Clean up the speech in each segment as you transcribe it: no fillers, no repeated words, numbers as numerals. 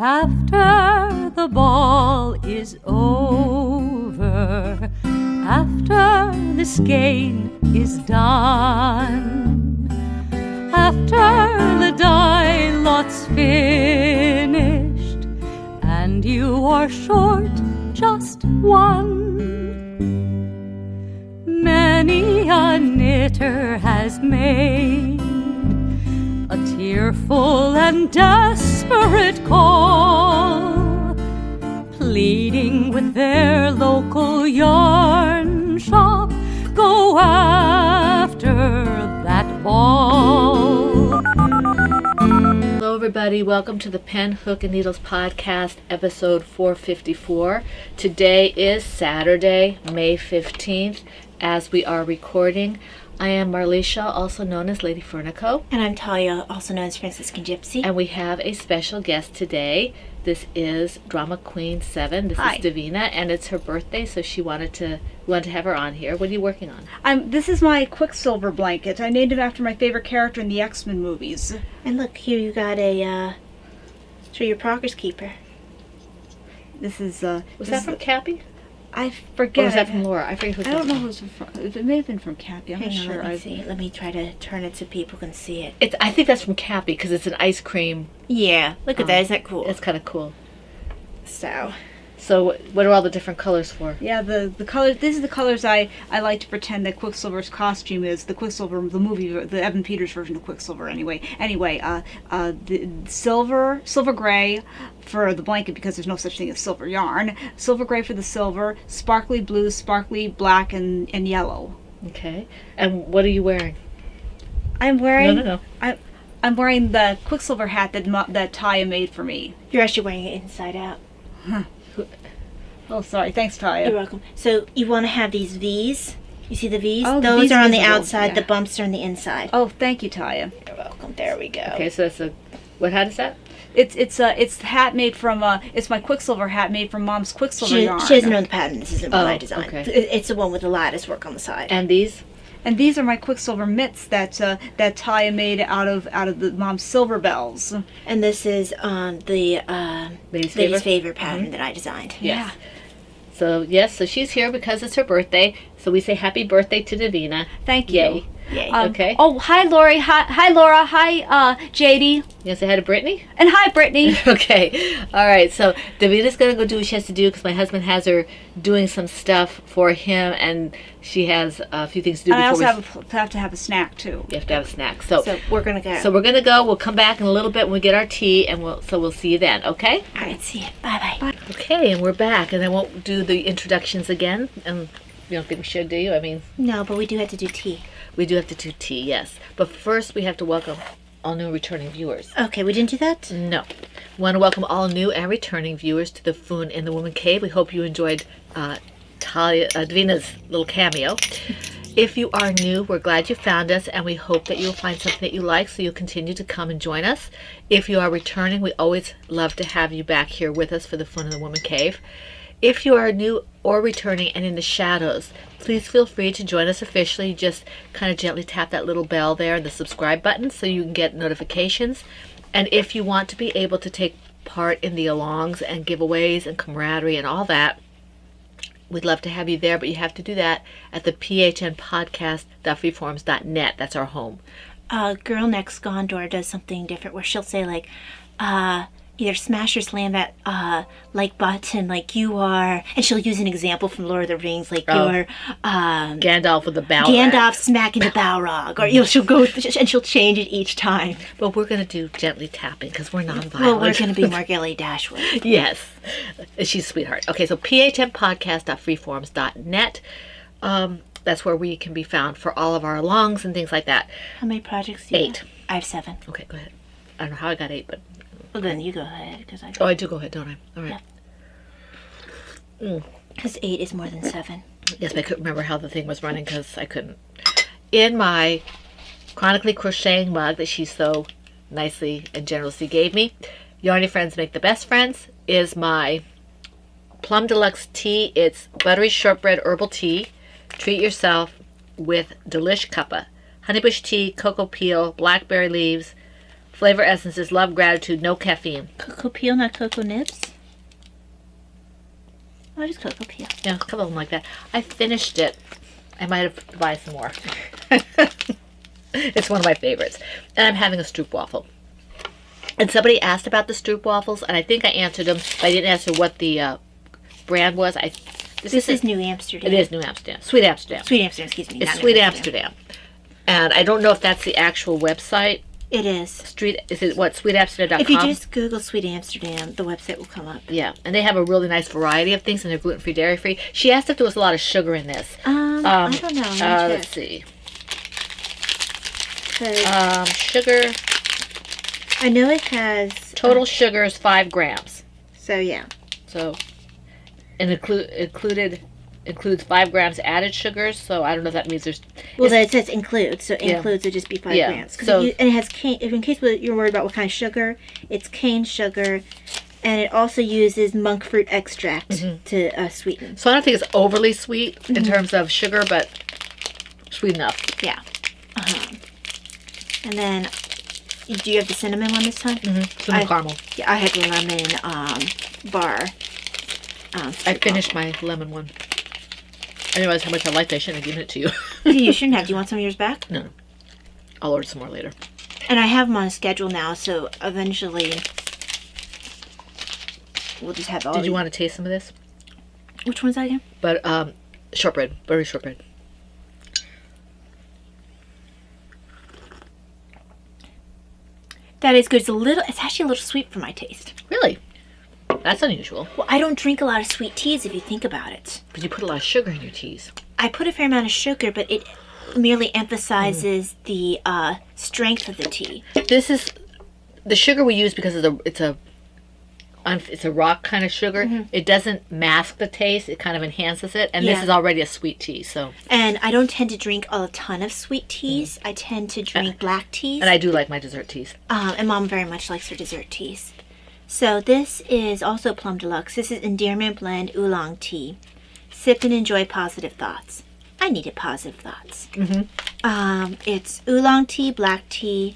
After the ball is over, after this game is done, after the die lot's finished, and you are short just one, many a knitter has made a tearful and desperate call, pleading with their local yarn shop, go after that ball. Hello everybody, welcome to the Pen, Hook, and Needles podcast, episode 454. Today is Saturday, May 15th, as we are recording. I am Marlisha, also known as Lady Fernico. And I'm Talia, also known as Franciscan Gypsy. And we have a special guest today. This is Drama Queen 7. This Hi. is Davina, and it's her birthday, so we wanted to have her on here. What are you working on? This is my Quicksilver blanket. I named it after my favorite character in the X-Men movies. And look, here you got a, so your Progress Keeper. This is, Was that from Cappy? I Or forget. was that from Laura? I forget who I don't know who it was from. It may have been from Cappy. I'm Hang not on, sure. let me see. Let me try to turn it so people can see it. I think that's from Cappy, because it's an ice cream. Yeah, look at that. Isn't that cool? It's kind of cool. So, So what are all the different colors for? Yeah, the colors. This is the colors I like to pretend that Quicksilver's costume is. The Quicksilver, the movie, the Evan Peters version of Quicksilver. Anyway, the silver gray for the blanket, because there's no such thing as silver yarn. Silver gray for the silver. Sparkly blue, sparkly black, and yellow. Okay. And what are you wearing? I'm wearing. No. I'm wearing the Quicksilver hat that Taya made for me. you're actually wearing it inside out. Oh, sorry. Thanks, You're Taya. welcome. So, you want to have these V's? You see the V's? Oh, the Those V's are on the visible, outside, yeah. the bumps are on the inside. Oh, thank you, Taya. You're welcome. There we go. Okay, so that's what hat is that? It's the hat made from it's my Quicksilver hat made from Mom's Quicksilver She yarn. doesn't know the pattern. This isn't what Oh, I designed. okay. It's the one with the lattice work on the side. And these? And these are my Quicksilver mitts that Taya made out of the Mom's silver bells. And this is the Ladies' Ladies' Favor? Favor pattern that I designed. Yes. So she's here because it's her birthday. So we say happy birthday to Davina. Thank you. Yay. Yay. Okay. Oh, hi, Lori. Hi, Laura. Hi, JD. You want to say hi to Brittany? And hi, Brittany. Okay. All right. So Davina's going to go do what she has to do because my husband has her doing some stuff for him, and she has a few things to do And I before also have to have a snack too. you have to have a snack. So we're going to go. we're going to go. We'll come back in a little bit when we get our tea, and we'll see you then. Okay? All right, see you. Bye-bye. Okay, and we're back, and I won't do the introductions again. And you don't think we should, do you? I mean, No, but we do have to do tea. we do have to do tea, yes. But first, we have to welcome all new returning viewers. Okay, we didn't do that? No. We want to welcome all new and returning viewers to the Foon in the Woman Cave. We hope you enjoyed Davina's little cameo. If you are new, we're glad you found us, and we hope that you'll find something that you like so you'll continue to come and join us. If you are returning, we always love to have you back here with us for the Foon in the Woman Cave. If you are new or returning and in the shadows, please feel free to join us officially. Just kind of gently tap that little bell there and the subscribe button so you can get notifications. And if you want to be able to take part in the alongs and giveaways and camaraderie and all that, we'd love to have you there, but you have to do that at the phnpodcast.freeforums.net. That's our home. Girl Next Gondor does something different where she'll say, like, either smash or slam that, like button, like you are, and she'll use an example from Lord of the Rings, like you're, Gandalf with the Balrog. Gandalf smacking the Balrog, or she'll go, and she'll change it each time. But we're going to do gently tapping because we're non-violent. Well, we're going to be Margelli Dashwood. Yes. She's a sweetheart. Okay, so phnpodcast.freeforums.net. That's where we can be found for all of our alongs and things like that. How many projects do you 8. have? I have 7. Okay, go ahead. I don't know how I got 8, but... Well, then you go ahead, because Oh, I do go ahead, don't I? All right. Because 8 is more than 7. Yes, but I couldn't remember how the thing was running because I couldn't. In my chronically crocheting mug that she so nicely and generously gave me, Yarny Friends Make the Best Friends, is my Plum Deluxe tea. It's buttery shortbread herbal tea. Treat yourself with Delish Cuppa. Honeybush tea, cocoa peel, blackberry leaves, Flavor essences, love, gratitude, no caffeine. Cocoa peel, not cocoa nibs. Oh, just cocoa peel. Yeah, a couple of them like that. I finished it. I might have to buy some more. It's one of my favorites. And I'm having a stroopwafel. And somebody asked about the stroopwafels, and I think I answered them, but I didn't answer what the brand was. This is New Amsterdam. It is New Amsterdam. Sweet Amsterdam. Sweet Amsterdam, excuse me. It's not New Sweet Amsterdam. And I don't know if that's the actual website. It is. Sweetamsterdam.com? If you just Google Sweet Amsterdam, the website will come up. Yeah, and they have a really nice variety of things, and they're gluten-free, dairy-free. She asked if there was a lot of sugar in this. I don't know. Let's see. 'Cause Sugar, I know it has... total sugar is 5 grams. So, yeah. So, and includes 5 grams added sugars, so I don't know if that means there's... Well, it says includes, so Yeah. includes would just be 5 Yeah, grams. so- And it has cane, if in case you're worried about what kind of sugar, it's cane sugar, and it also uses monk fruit extract to sweeten. So I don't think it's overly sweet in terms of sugar, but sweet enough. Yeah. And then, do you have the cinnamon one this time? Cinnamon caramel. Yeah, I had the lemon bar. I finished my lemon one. I didn't realize how much I liked it. I shouldn't have given it to you. You shouldn't have. Do you want some of yours back? No. I'll order some more later. And I have them on a schedule now, so eventually we'll just have all. Did you want to taste some of this? Which one's that again? But shortbread, buttery shortbread. That is good. It's actually a little sweet for my taste. Really? That's unusual. Well, I don't drink a lot of sweet teas if you think about it. Because you put a lot of sugar in your teas. I put a fair amount of sugar, but it merely emphasizes the strength of the tea. This is the sugar we use because it's a rock kind of sugar. It doesn't mask the taste. It kind of enhances it. And Yeah. this is already a sweet tea, so. And I don't tend to drink a ton of sweet teas. I tend to drink black teas. And I do like my dessert teas. And Mom very much likes her dessert teas. So this is also Plum Deluxe. This is Endearment Blend Oolong Tea. Sip and enjoy positive thoughts. I needed positive thoughts. It's oolong tea, black tea,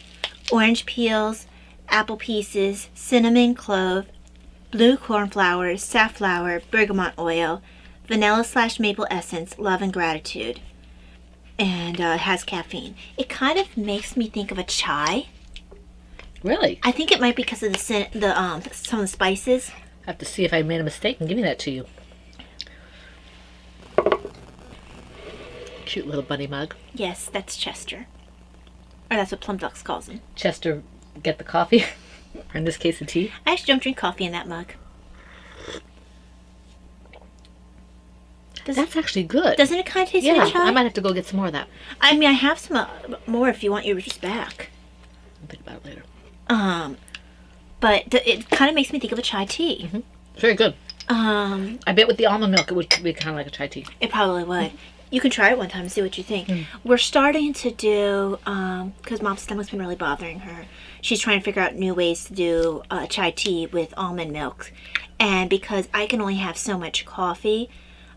orange peels, apple pieces, cinnamon, clove, blue cornflowers, safflower, bergamot oil, vanilla/maple essence, love and gratitude. And it has caffeine. It kind of makes me think of a chai. Really? I think it might be because of some of the spices. I have to see if I made a mistake in giving that to you. Cute little bunny mug. Yes, that's Chester. Or that's what Plum Deluxe calls him. Chester, get the coffee. Or in this case, the tea. I actually don't drink coffee in that mug. That's actually good. Doesn't it kind of taste Yeah, like chai? I might have to go get some more of that. I mean, I have some more if you want yours back. I'll think about it later. But it kind of makes me think of a chai tea. Very good. Um, I bet with the almond milk, it would be kind of like a chai tea. it probably would. You can try it one time and see what you think. We're starting to do, because Mom's stomach's been really bothering her, she's trying to figure out new ways to do chai tea with almond milk. And because I can only have so much coffee,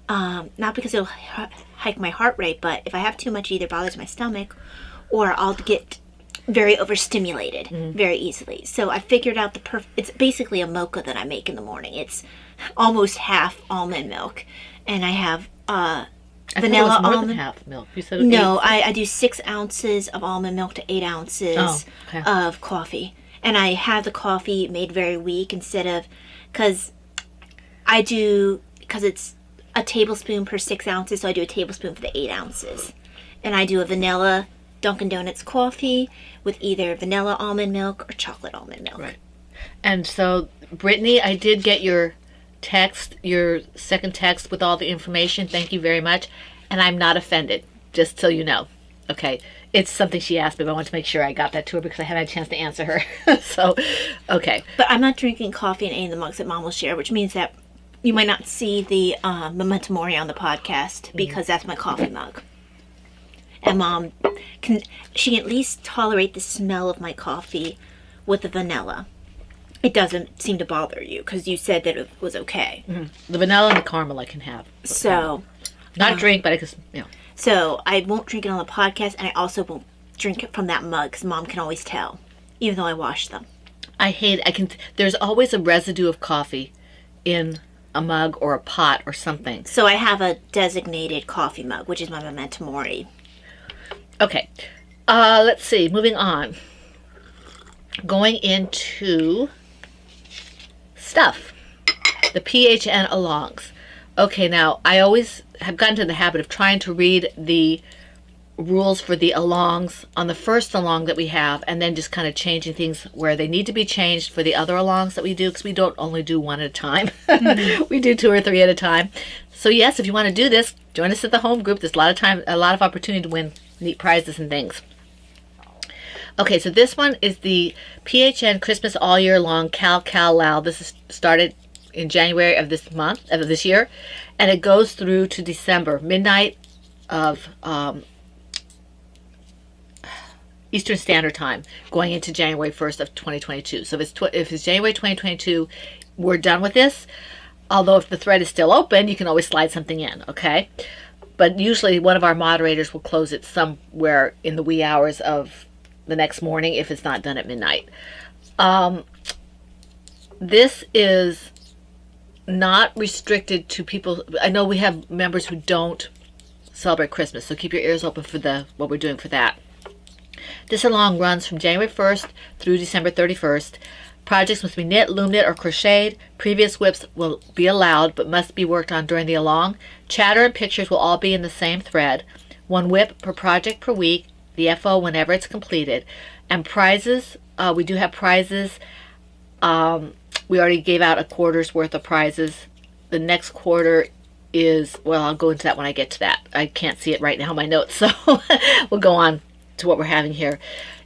not because it'll hike my heart rate, but if I have too much, it either bothers my stomach or I'll get very overstimulated very easily. So I figured out it's basically a mocha that I make in the morning. It's almost half almond milk. And I have I vanilla thought it was more almond. than half milk. You said No, 8. I do 6 ounces of almond milk to 8 ounces Oh, okay. of coffee. And I have the coffee made very weak instead of, because it's a tablespoon per 6 ounces, so I do a tablespoon for the 8 ounces. And I do a vanilla Dunkin' Donuts coffee with either vanilla almond milk or chocolate almond milk. Right. And so, Brittany, I did get your text, your second text with all the information. Thank you very much. And I'm not offended, just so you know. Okay. It's something she asked me, but I want to make sure I got that to her because I haven't had a chance to answer her. So, okay. But I'm not drinking coffee in any of the mugs that Mom will share, which means that you might not see the Memento Mori on the podcast because that's my coffee mug. And Mom can at least tolerate the smell of my coffee with the vanilla. It doesn't seem to bother you because you said that it was okay. The vanilla and the caramel I can have. So, Not drink, but I can, so I won't drink it on the podcast, and I also won't drink it from that mug because Mom can always tell. even though I wash them. There's always a residue of coffee in a mug or a pot or something. So I have a designated coffee mug, which is my Memento Mori. Okay. Let's see. Moving on. Going into stuff. The PHN alongs. Okay, now I always have gotten into the habit of trying to read the rules for the alongs on the first along that we have, and then just kind of changing things where they need to be changed for the other alongs that we do, because we don't only do one at a time. We do 2 or 3 at a time. So yes, if you want to do this, join us at the home group. There's a lot of opportunity to win neat prizes and things. Okay, so this one is the PHN Christmas All Year Long Cal Cal Lao. This is started in January of this year, and it goes through to December, midnight of Eastern Standard Time, going into January 1st of 2022. So if it's January 2022, we're done with this. Although if the thread is still open, you can always slide something in, okay? But usually one of our moderators will close it somewhere in the wee hours of the next morning if it's not done at midnight. This is not restricted to people. I know we have members who don't celebrate Christmas, so keep your ears open for what we're doing for that. This along runs from January 1st through December 31st. Projects must be knit, loom knit, or crocheted. Previous whips will be allowed but must be worked on during the along. Chatter and pictures will all be in the same thread. 1 whip per project per week. The FO whenever it's completed. And prizes, we do have prizes. We already gave out a quarter's worth of prizes. The next quarter is, well, I'll go into that when I get to that. I can't see it right now in my notes, so we'll go on to what we're having here.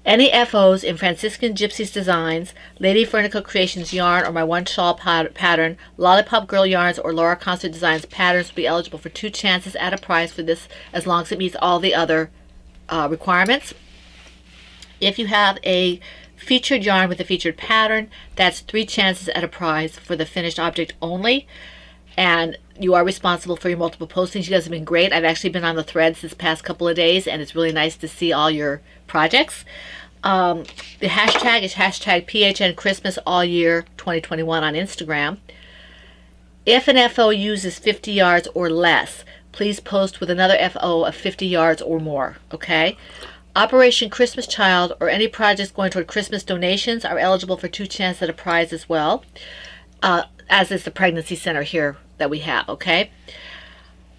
Any FOs in Franciscan Gypsies Designs, Lady Fernico Creations yarn, or my One Shawl pattern, Lollipop Girl yarns, or Laura Concert Designs patterns will be eligible for 2 chances at a prize for this, as long as it meets all the other requirements. If you have a featured yarn with a featured pattern, that's 3 chances at a prize for the finished object only. And you are responsible for your multiple postings. You guys have been great. I've actually been on the threads this past couple of days, and it's really nice to see all your projects. The hashtag is hashtag PHN Christmas All Year 2021 on Instagram. If an FO uses 50 yards or less, please post with another FO of 50 yards or more, okay? Operation Christmas Child or any projects going toward Christmas donations are eligible for 2 chances at a prize as well, as is the Pregnancy Center here that we have, okay?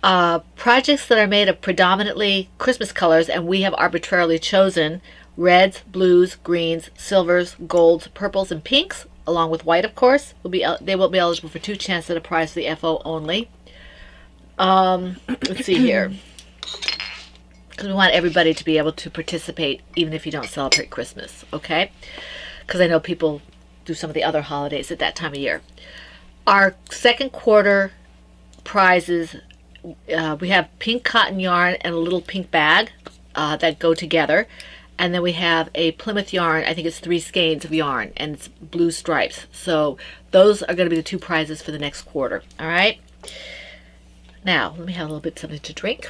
Projects that are made of predominantly Christmas colors, and we have arbitrarily chosen reds, blues, greens, silvers, golds, purples, and pinks, along with white, of course, they will be eligible for 2 chances at a prize for the FO only. Let's see here. Because we want everybody to be able to participate, even if you don't celebrate Christmas, okay? Because I know people do some of the other holidays at that time of year. Our second quarter prizes, we have pink cotton yarn and a little pink bag that go together. And then we have a Plymouth yarn, I think it's 3 skeins of yarn, and it's blue stripes. So those are going to be the 2 prizes for the next quarter, all right? Now, let me have a little bit something to drink.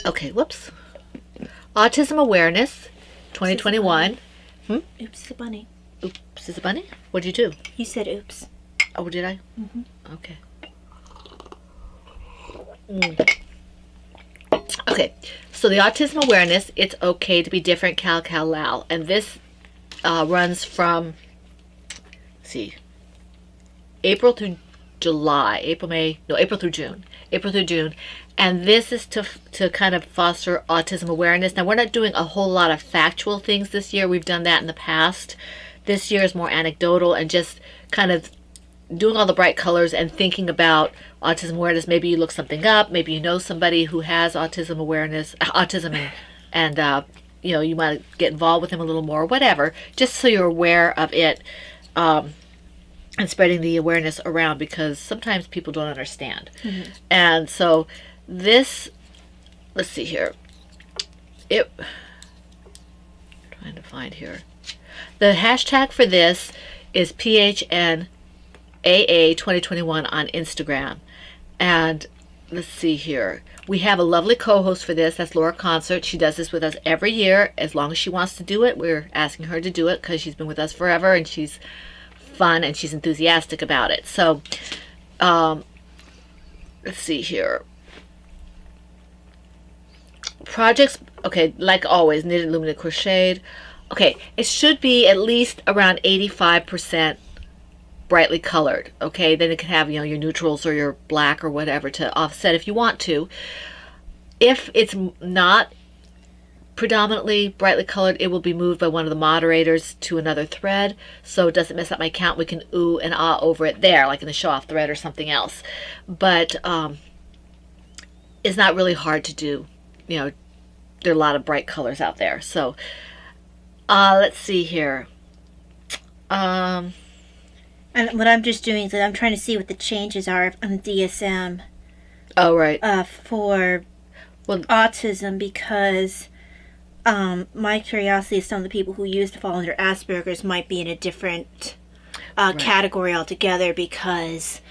Okay, whoops. Autism Awareness 2021. Oops, it's a bunny. Oops, is it bunny? What did you do? You said oops. Oh, did I? Mm-hmm. Okay. Okay, so the Autism Awareness, It's Okay to Be Different, Cal Cal Lao. And this runs from, let's see, April through July. April through June. And this is to kind of foster autism awareness. Now, we're not doing a whole lot of factual things this year. We've done that in the past. This year is more anecdotal and just kind of doing all the bright colors and thinking about autism awareness. Maybe you look something up. Maybe you know somebody who has autism awareness, and you know, you want to get involved with them a little more, whatever, just so you're aware of it, and spreading the awareness around, because sometimes people don't understand. Mm-hmm. And so this, let's see here, trying to find here, the hashtag for this is PHNAA 2021 on Instagram, and let's see here. We have a lovely co-host for this. That's Laura Concert. She does this with us every year. As long as she wants to do it, we're asking her to do it because she's been with us forever and she's fun and she's enthusiastic about it. So, let's see here. Projects, okay, like always, knitted, illuminated, crocheted. Okay, it should be at least around 85% brightly colored. Okay, then it can have, your neutrals or your black or whatever to offset if you want to. If it's not predominantly brightly colored, it will be moved by one of the moderators to another thread, so it doesn't mess up my count. We can ooh and ah over it there, like in the show off thread or something else. But it's not really hard to do. There are a lot of bright colors out there. So let's see here. And what I'm just doing is I'm trying to see what the changes are on DSM. Oh, right. For autism, because my curiosity is some of the people who used to fall under Asperger's might be in a different category altogether, because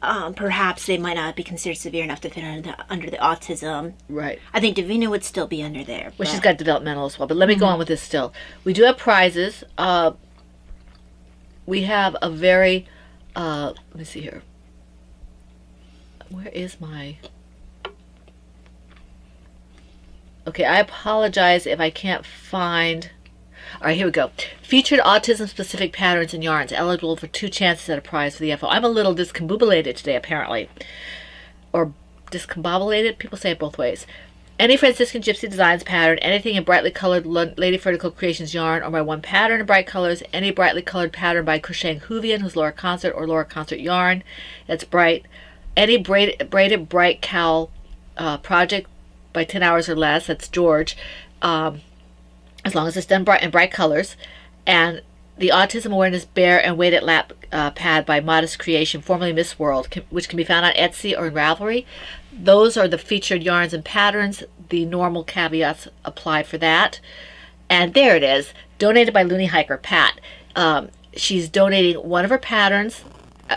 perhaps they might not be considered severe enough to fit under the autism. Right. I think Davina would still be under there. Well, she's got developmental as well. But let me go on with this still. We do have prizes. We have a very, let me see here. Where is my... Okay, I apologize if I can't find... All right, here we go. Featured autism-specific patterns and yarns, eligible for 2 chances at a prize for the FO. I'm a little discombobulated today, apparently. Or discombobulated? People say it both ways. Any Franciscan Gypsy Designs pattern, anything in brightly colored Lady Vertical Creations yarn, or my one pattern in bright colors, any brightly colored pattern by Crocheting Hoovian, who's Laura Concert, or Laura Concert yarn, that's bright. Any braided bright cowl project by 10 hours or less, that's George, as long as it's done in bright colors. And the Autism Awareness Bear and Weighted Lap pad by Modest Creation, formerly Miss World, which can be found on Etsy or in Ravelry. Those are the featured yarns and patterns. The normal caveats apply for that. And there it is, donated by Looney Hiker Pat. She's donating one of her patterns,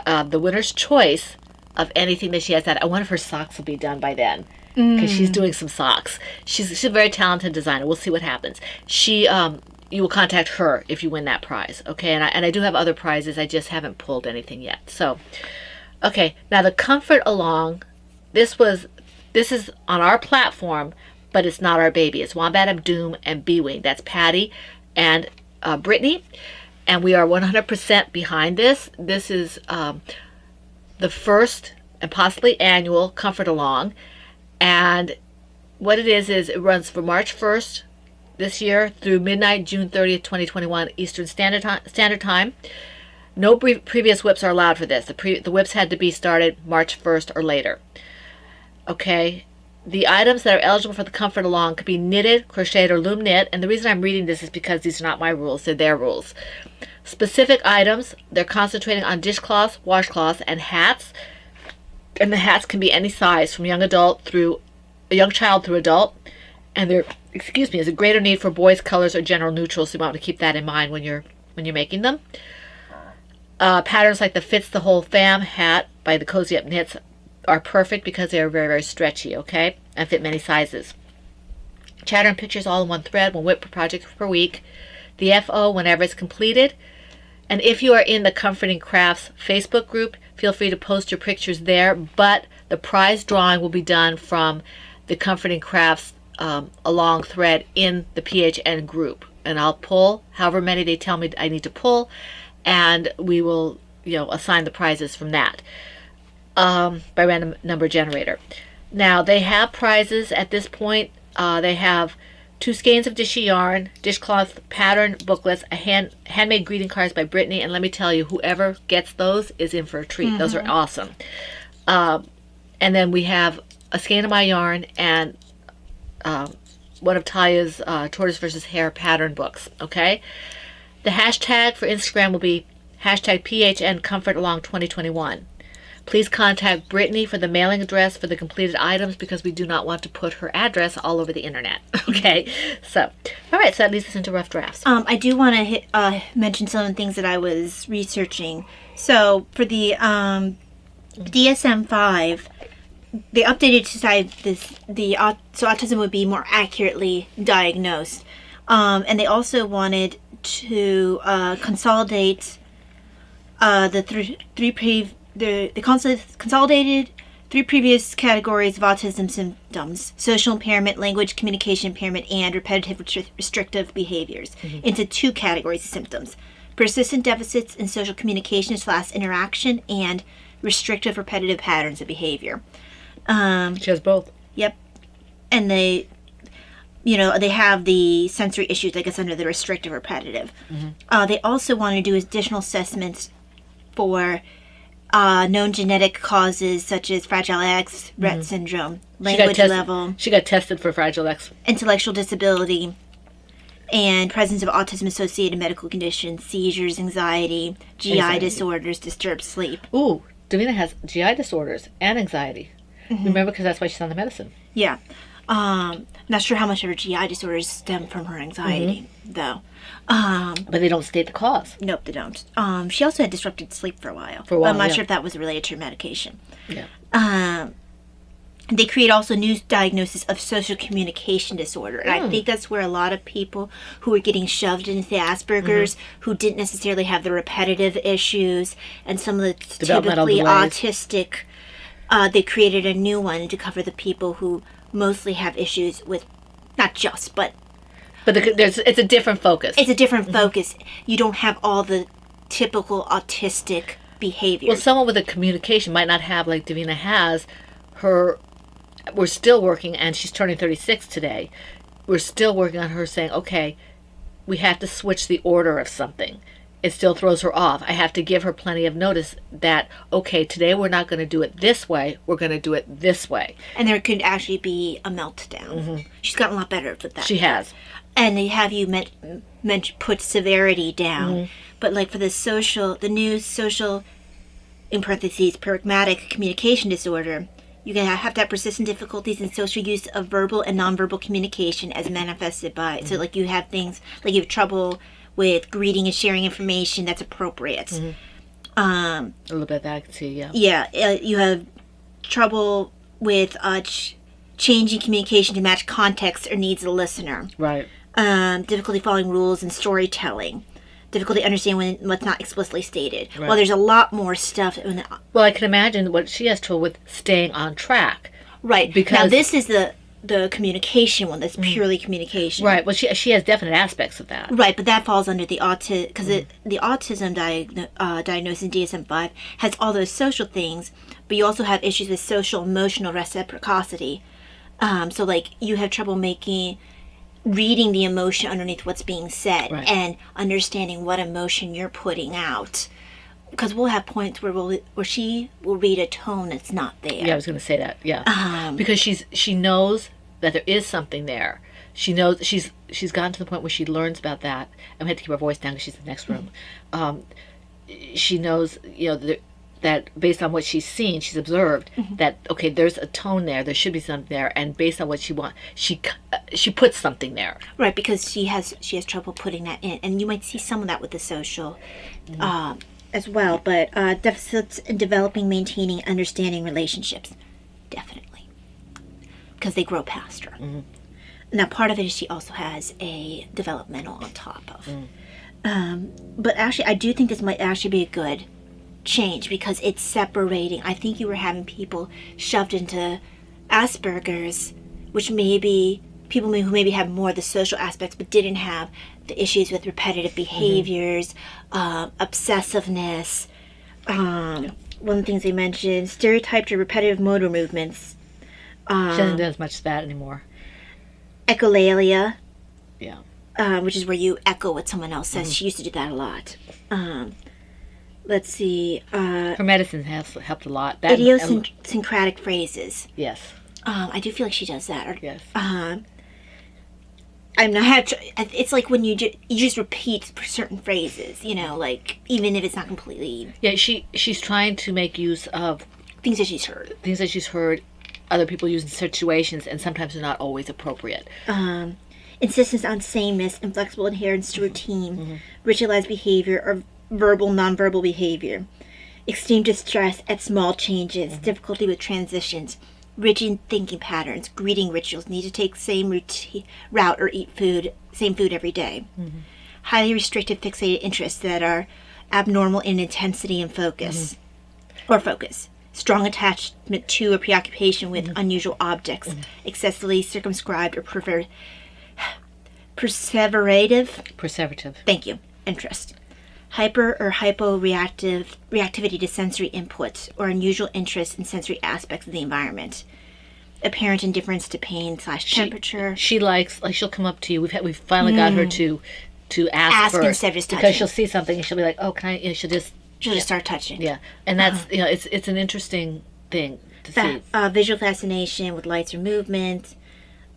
the winner's choice of anything that she has that. One of her socks will be done by then, because she's doing some socks. She's a very talented designer. We'll see what happens. You will contact her if you win that prize, okay? And I do have other prizes. I just haven't pulled anything yet. So, okay. Now the Comfort Along, this is on our platform, but it's not our baby. It's Wombat of Doom and B-Wing. That's Patty and Brittany, and we are 100% behind this. This is the first and possibly annual Comfort Along. And what it is it runs from March 1st this year through midnight, June 30th, 2021, Eastern Standard Time. No previous whips are allowed for this. The whips had to be started March 1st or later. Okay, the items that are eligible for the Comfort Along could be knitted, crocheted, or loom knit. And the reason I'm reading this is because these are not my rules, they're their rules. Specific items, they're concentrating on dishcloths, washcloths, and hats. And the hats can be any size, from young child through adult. And there, is a greater need for boys' colors or general neutrals, so you want to keep that in mind when you're making them. Patterns like the Fits the Whole Fam hat by the Cozy Up Knits are perfect because they are very, very stretchy, okay, and fit many sizes. Chatter and pictures all in one thread, one whip per project per week. The FO whenever it's completed. And if you are in the Comforting Crafts Facebook group, feel free to post your pictures there, but the prize drawing will be done from the Comforting Crafts along thread in the PHN group. And I'll pull however many they tell me I need to pull, and we will, assign the prizes from that by random number generator. Now, they have prizes at this point. They have 2 skeins of Dishy yarn, dishcloth pattern booklets, handmade greeting cards by Brittany, and let me tell you, whoever gets those is in for a treat. Those are awesome. And then we have a skein of my yarn and one of Talia's Tortoise versus Hare pattern books, okay? The hashtag for Instagram will be hashtag PHN Comfort Along 2021. Please contact Brittany for the mailing address for the completed items, because we do not want to put her address all over the internet. Okay, so, all right, so that leads us into rough drafts. I do want to mention some of the things that I was researching. So for the DSM-5, they updated to say so autism would be more accurately diagnosed, and they also wanted to consolidate consolidated 3 previous categories of autism symptoms: social impairment, language communication impairment, and repetitive restrictive behaviors, into 2 categories of symptoms: persistent deficits in social communication / interaction, and restrictive repetitive patterns of behavior. She has both. Yep. And they have the sensory issues, I guess, under the restrictive repetitive. They also want to do additional assessments for known genetic causes such as Fragile X, Rett syndrome, language level. She got tested for Fragile X. Intellectual disability, and presence of autism-associated medical conditions, seizures, anxiety, GI disorders, disturbed sleep. Ooh, Davina has GI disorders and anxiety. Remember, because that's why she's on the medicine. Yeah. Not sure how much of her GI disorders stem from her anxiety, though. But they don't state the cause. Nope, they don't. She also had disrupted sleep for a while. I'm not sure if that was related to her medication. Yeah. They create also new diagnosis of social communication disorder. And I think that's where a lot of people who were getting shoved into the Asperger's, who didn't necessarily have the repetitive issues and some of the typically autistic, they created a new one to cover the people who mostly have issues with, not just, but it's a different focus. It's a different focus. You don't have all the typical autistic behaviors. Well, someone with a communication might not have, like Davina has, we're still working, and she's turning 36 today. We're still working on her saying, okay, we have to switch the order of something. It still throws her off. I have to give her plenty of notice that, okay, today we're not going to do it this way. We're going to do it this way. And there could actually be a meltdown. She's gotten a lot better with that. She has. And they have you put severity down. But like for the new social, in parentheses, pragmatic communication disorder, you can have to have persistent difficulties in social use of verbal and nonverbal communication as manifested by. So like you have things, like you have trouble with greeting and sharing information that's appropriate. A little bit of that I can see, yeah. Yeah, you have trouble with changing communication to match context or needs of the listener. Right. Difficulty following rules and storytelling. Difficulty understanding what's not explicitly stated. Right. Well, there's a lot more stuff. Well, I can imagine what she has trouble with staying on track. Right. Because now this is the communication one that's purely communication. Right. Well, she has definite aspects of that. Right, but that falls under the autism, because the autism diagnosis in DSM-5 has all those social things, but you also have issues with social emotional reciprocity. So like you have trouble reading the emotion underneath what's being said, right, and understanding what emotion you're putting out. Because we'll have points where she will read a tone that's not there. Yeah, I was going to say that. Yeah, because she knows that there is something there. She knows she's gotten to the point where she learns about that. And we had to keep her voice down because she's in the next room. She knows, that based on what she's seen, she's observed that okay, there's a tone there. There should be something there, and based on what she wants, she puts something there. Right, because she has trouble putting that in, and you might see some of that with the social. As well, but deficits in developing, maintaining, understanding relationships, definitely, because they grow past her. Now, part of it is she also has a developmental on top of. But actually, I do think this might actually be a good change because it's separating. I think you were having people shoved into Asperger's, which maybe people who maybe have more of the social aspects but didn't have the issues with repetitive behaviors, obsessiveness. One of the things they mentioned, stereotyped or repetitive motor movements. She doesn't do as much of that anymore. Echolalia. Yeah. Which is where you echo what someone else says. She used to do that a lot. Let's see. Her medicine has helped a lot. Idiosyncratic phrases. Yes. I do feel like she does that. Yes. It's like when you just repeat certain phrases, like even if it's not completely. Yeah, she's trying to make use of things that she's heard. Things that she's heard other people use in situations, and sometimes they're not always appropriate. Insistence on sameness, inflexible adherence to routine, ritualized behavior, or verbal, nonverbal behavior. Extreme distress at small changes, difficulty with transitions. rigid thinking patterns, greeting rituals, need to take same route or eat same food every day. Highly restricted fixated interests that are abnormal in intensity and focus, or focus. Strong attachment to or preoccupation with unusual objects, excessively circumscribed or perseverative. Thank you. Interest. Hyper or reactivity to sensory inputs or unusual interest in sensory aspects of the environment. Apparent indifference to pain / temperature. She likes, like, she'll come up to you. We've finally got her to ask first, instead of just because touching. she'll see something and she'll be like, "Oh, can I?" And she'll just start touching. yeah, and that's it's an interesting thing to see. Visual fascination with lights or movement.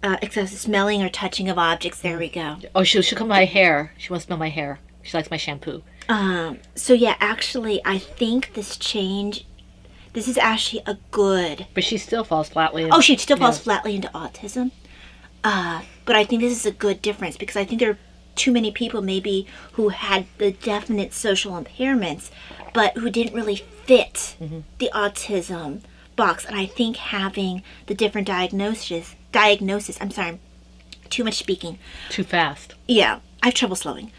Excessive smelling or touching of objects. There we go. Oh, she'll come by hair. She wants to smell my hair. She likes my shampoo. So yeah, actually, I think this is actually a good. But she still falls flatly. Oh, she still falls flatly into autism. But I think this is a good difference, because I think there are too many people maybe who had the definite social impairments, but who didn't really fit the autism box. And I think having the different diagnosis, I'm sorry, too much speaking. Too fast. Yeah, I have trouble slowing.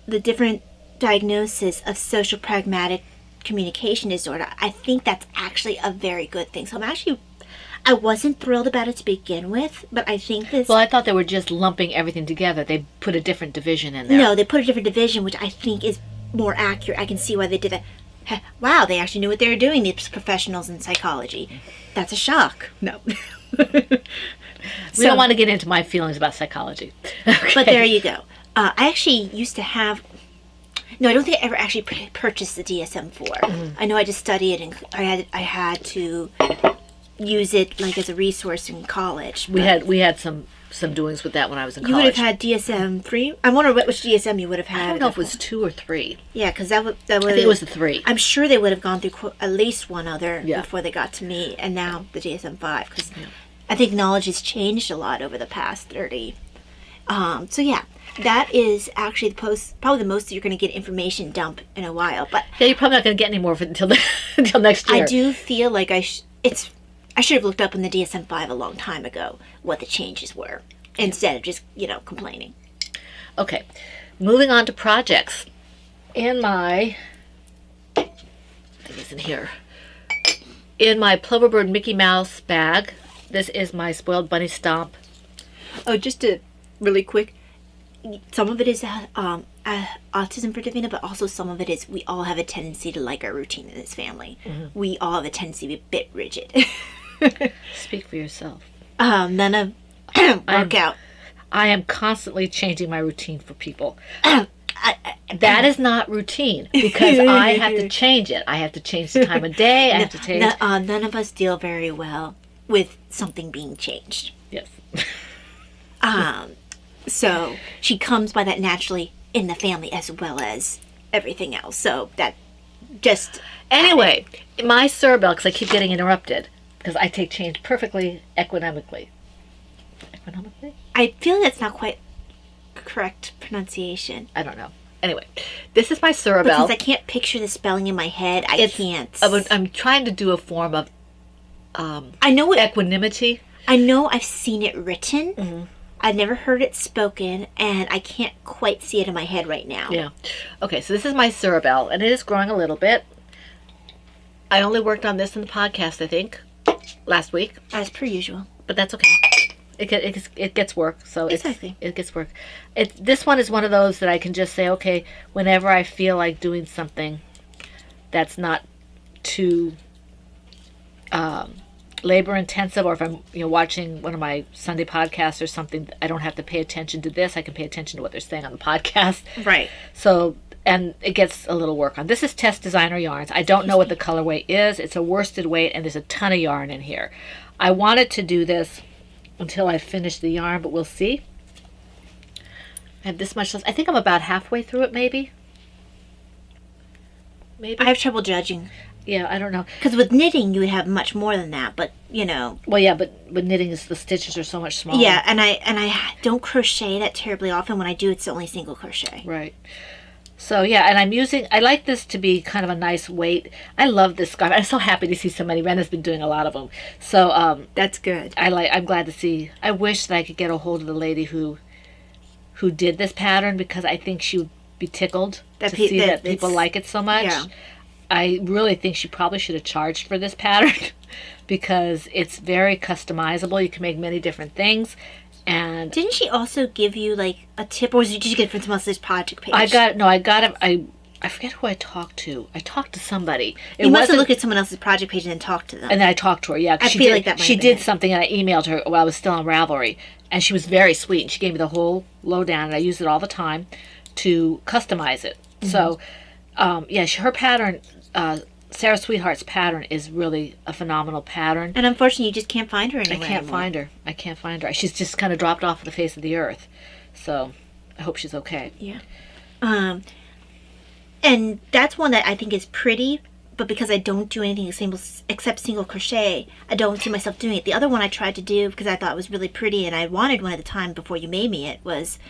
The different diagnosis of social pragmatic communication disorder, I think that's actually a very good thing. So I wasn't thrilled about it to begin with, but I think this... Well, I thought they were just lumping everything together. They put a different division in there. No, they put a different division, which I think is more accurate. I can see why they did that. Wow, they actually knew what they were doing, these professionals in psychology. That's a shock. No. We don't want to get into my feelings about psychology. Okay. But there you go. I actually used to have... No, I don't think I ever actually purchased the DSM-4. I know I just studied it, and I had to use it like as a resource in college. We had some doings with that when I was in college. You would have had DSM-3? I wonder which DSM you would have had. I don't know if it was 2 or 3. Yeah, because that would. I think it was the 3. I'm sure they would have gone through at least one other before they got to me, and now the DSM-5, because I think knowledge has changed a lot over the past 30. So yeah, that is actually probably the most that you're going to get information dump in a while. But yeah, you're probably not going to get any more until next year. I do feel like I should have looked up in the DSM-5 a long time ago what the changes were, instead of just complaining. Okay, moving on to projects. In my Ploverbird Mickey Mouse bag, this is my Spoiled Bunny Stomp. Oh, just a really quick. Some of it is autism for Davina, but also some of it is we all have a tendency to like our routine in this family. We all have a tendency to be a bit rigid. Speak for yourself. None of workout. I am constantly changing my routine for people. That is not routine, because I have to change it. I have to change the time of day. I have to change. None of us deal very well with something being changed. Yes. So she comes by that naturally in the family as well as everything else. So that just... Anyway, my cerebell, because I keep getting interrupted, because I take change perfectly equanimically. Equanimically? I feel that's not quite correct pronunciation. I don't know. Anyway, this is my cerebell. But since I can't picture the spelling in my head, I can't. I'm trying to do a form of I know equanimity. I know I've seen it written. I've never heard it spoken, and I can't quite see it in my head right now. Yeah. Okay, so this is my cerebell, and it is growing a little bit. I only worked on this in the podcast, I think, last week. As per usual. But that's okay. It gets work, so exactly. It gets work. This one is one of those that I can just say, okay, whenever I feel like doing something that's not too labor intensive, or if I'm watching one of my Sunday podcasts or something, I don't have to pay attention to this. I can pay attention to what they're saying on the podcast. Right. So, and it gets a little work on. This is Test Designer Yarns. I don't know what the colorway is. It's a worsted weight, and there's a ton of yarn in here. I wanted to do this until I finish the yarn, but we'll see. I have this much left. I think I'm about halfway through it, maybe. I have trouble judging. Yeah, I don't know. Because with knitting, you would have much more than that, but, Well, yeah, but with knitting, the stitches are so much smaller. Yeah, and I don't crochet that terribly often. When I do, it's only single crochet. Right. So yeah, and I like this to be kind of a nice weight. I love this scarf. I'm so happy to see so many. Ren has been doing a lot of them. So That's good. I'm glad to see. I wish that I could get a hold of the lady who did this pattern, because I think she would be tickled to see that people like it so much. Yeah. I really think she probably should have charged for this pattern because it's very customizable. You can make many different things. And Didn't she also give you like a tip, or did you get it from someone else's project page? I got it. I forget who I talked to. I talked to somebody. You must have looked at someone else's project page and then talked to them. And then I talked to her. Yeah, 'cause I feel like that might she have did been it. something, and I emailed her while I was still on Ravelry, and she was very sweet. And she gave me the whole lowdown, and I use it all the time to customize it. Mm-hmm. So, her pattern, Sarah Sweetheart's pattern, is really a phenomenal pattern. And unfortunately, you just can't find her anywhere. I can't find her. She's just kind of dropped off the face of the earth. So, I hope she's okay. Yeah. And that's one that I think is pretty, but because I don't do anything except single crochet, I don't see myself doing it. The other one I tried to do because I thought it was really pretty and I wanted one at the time before you made me it was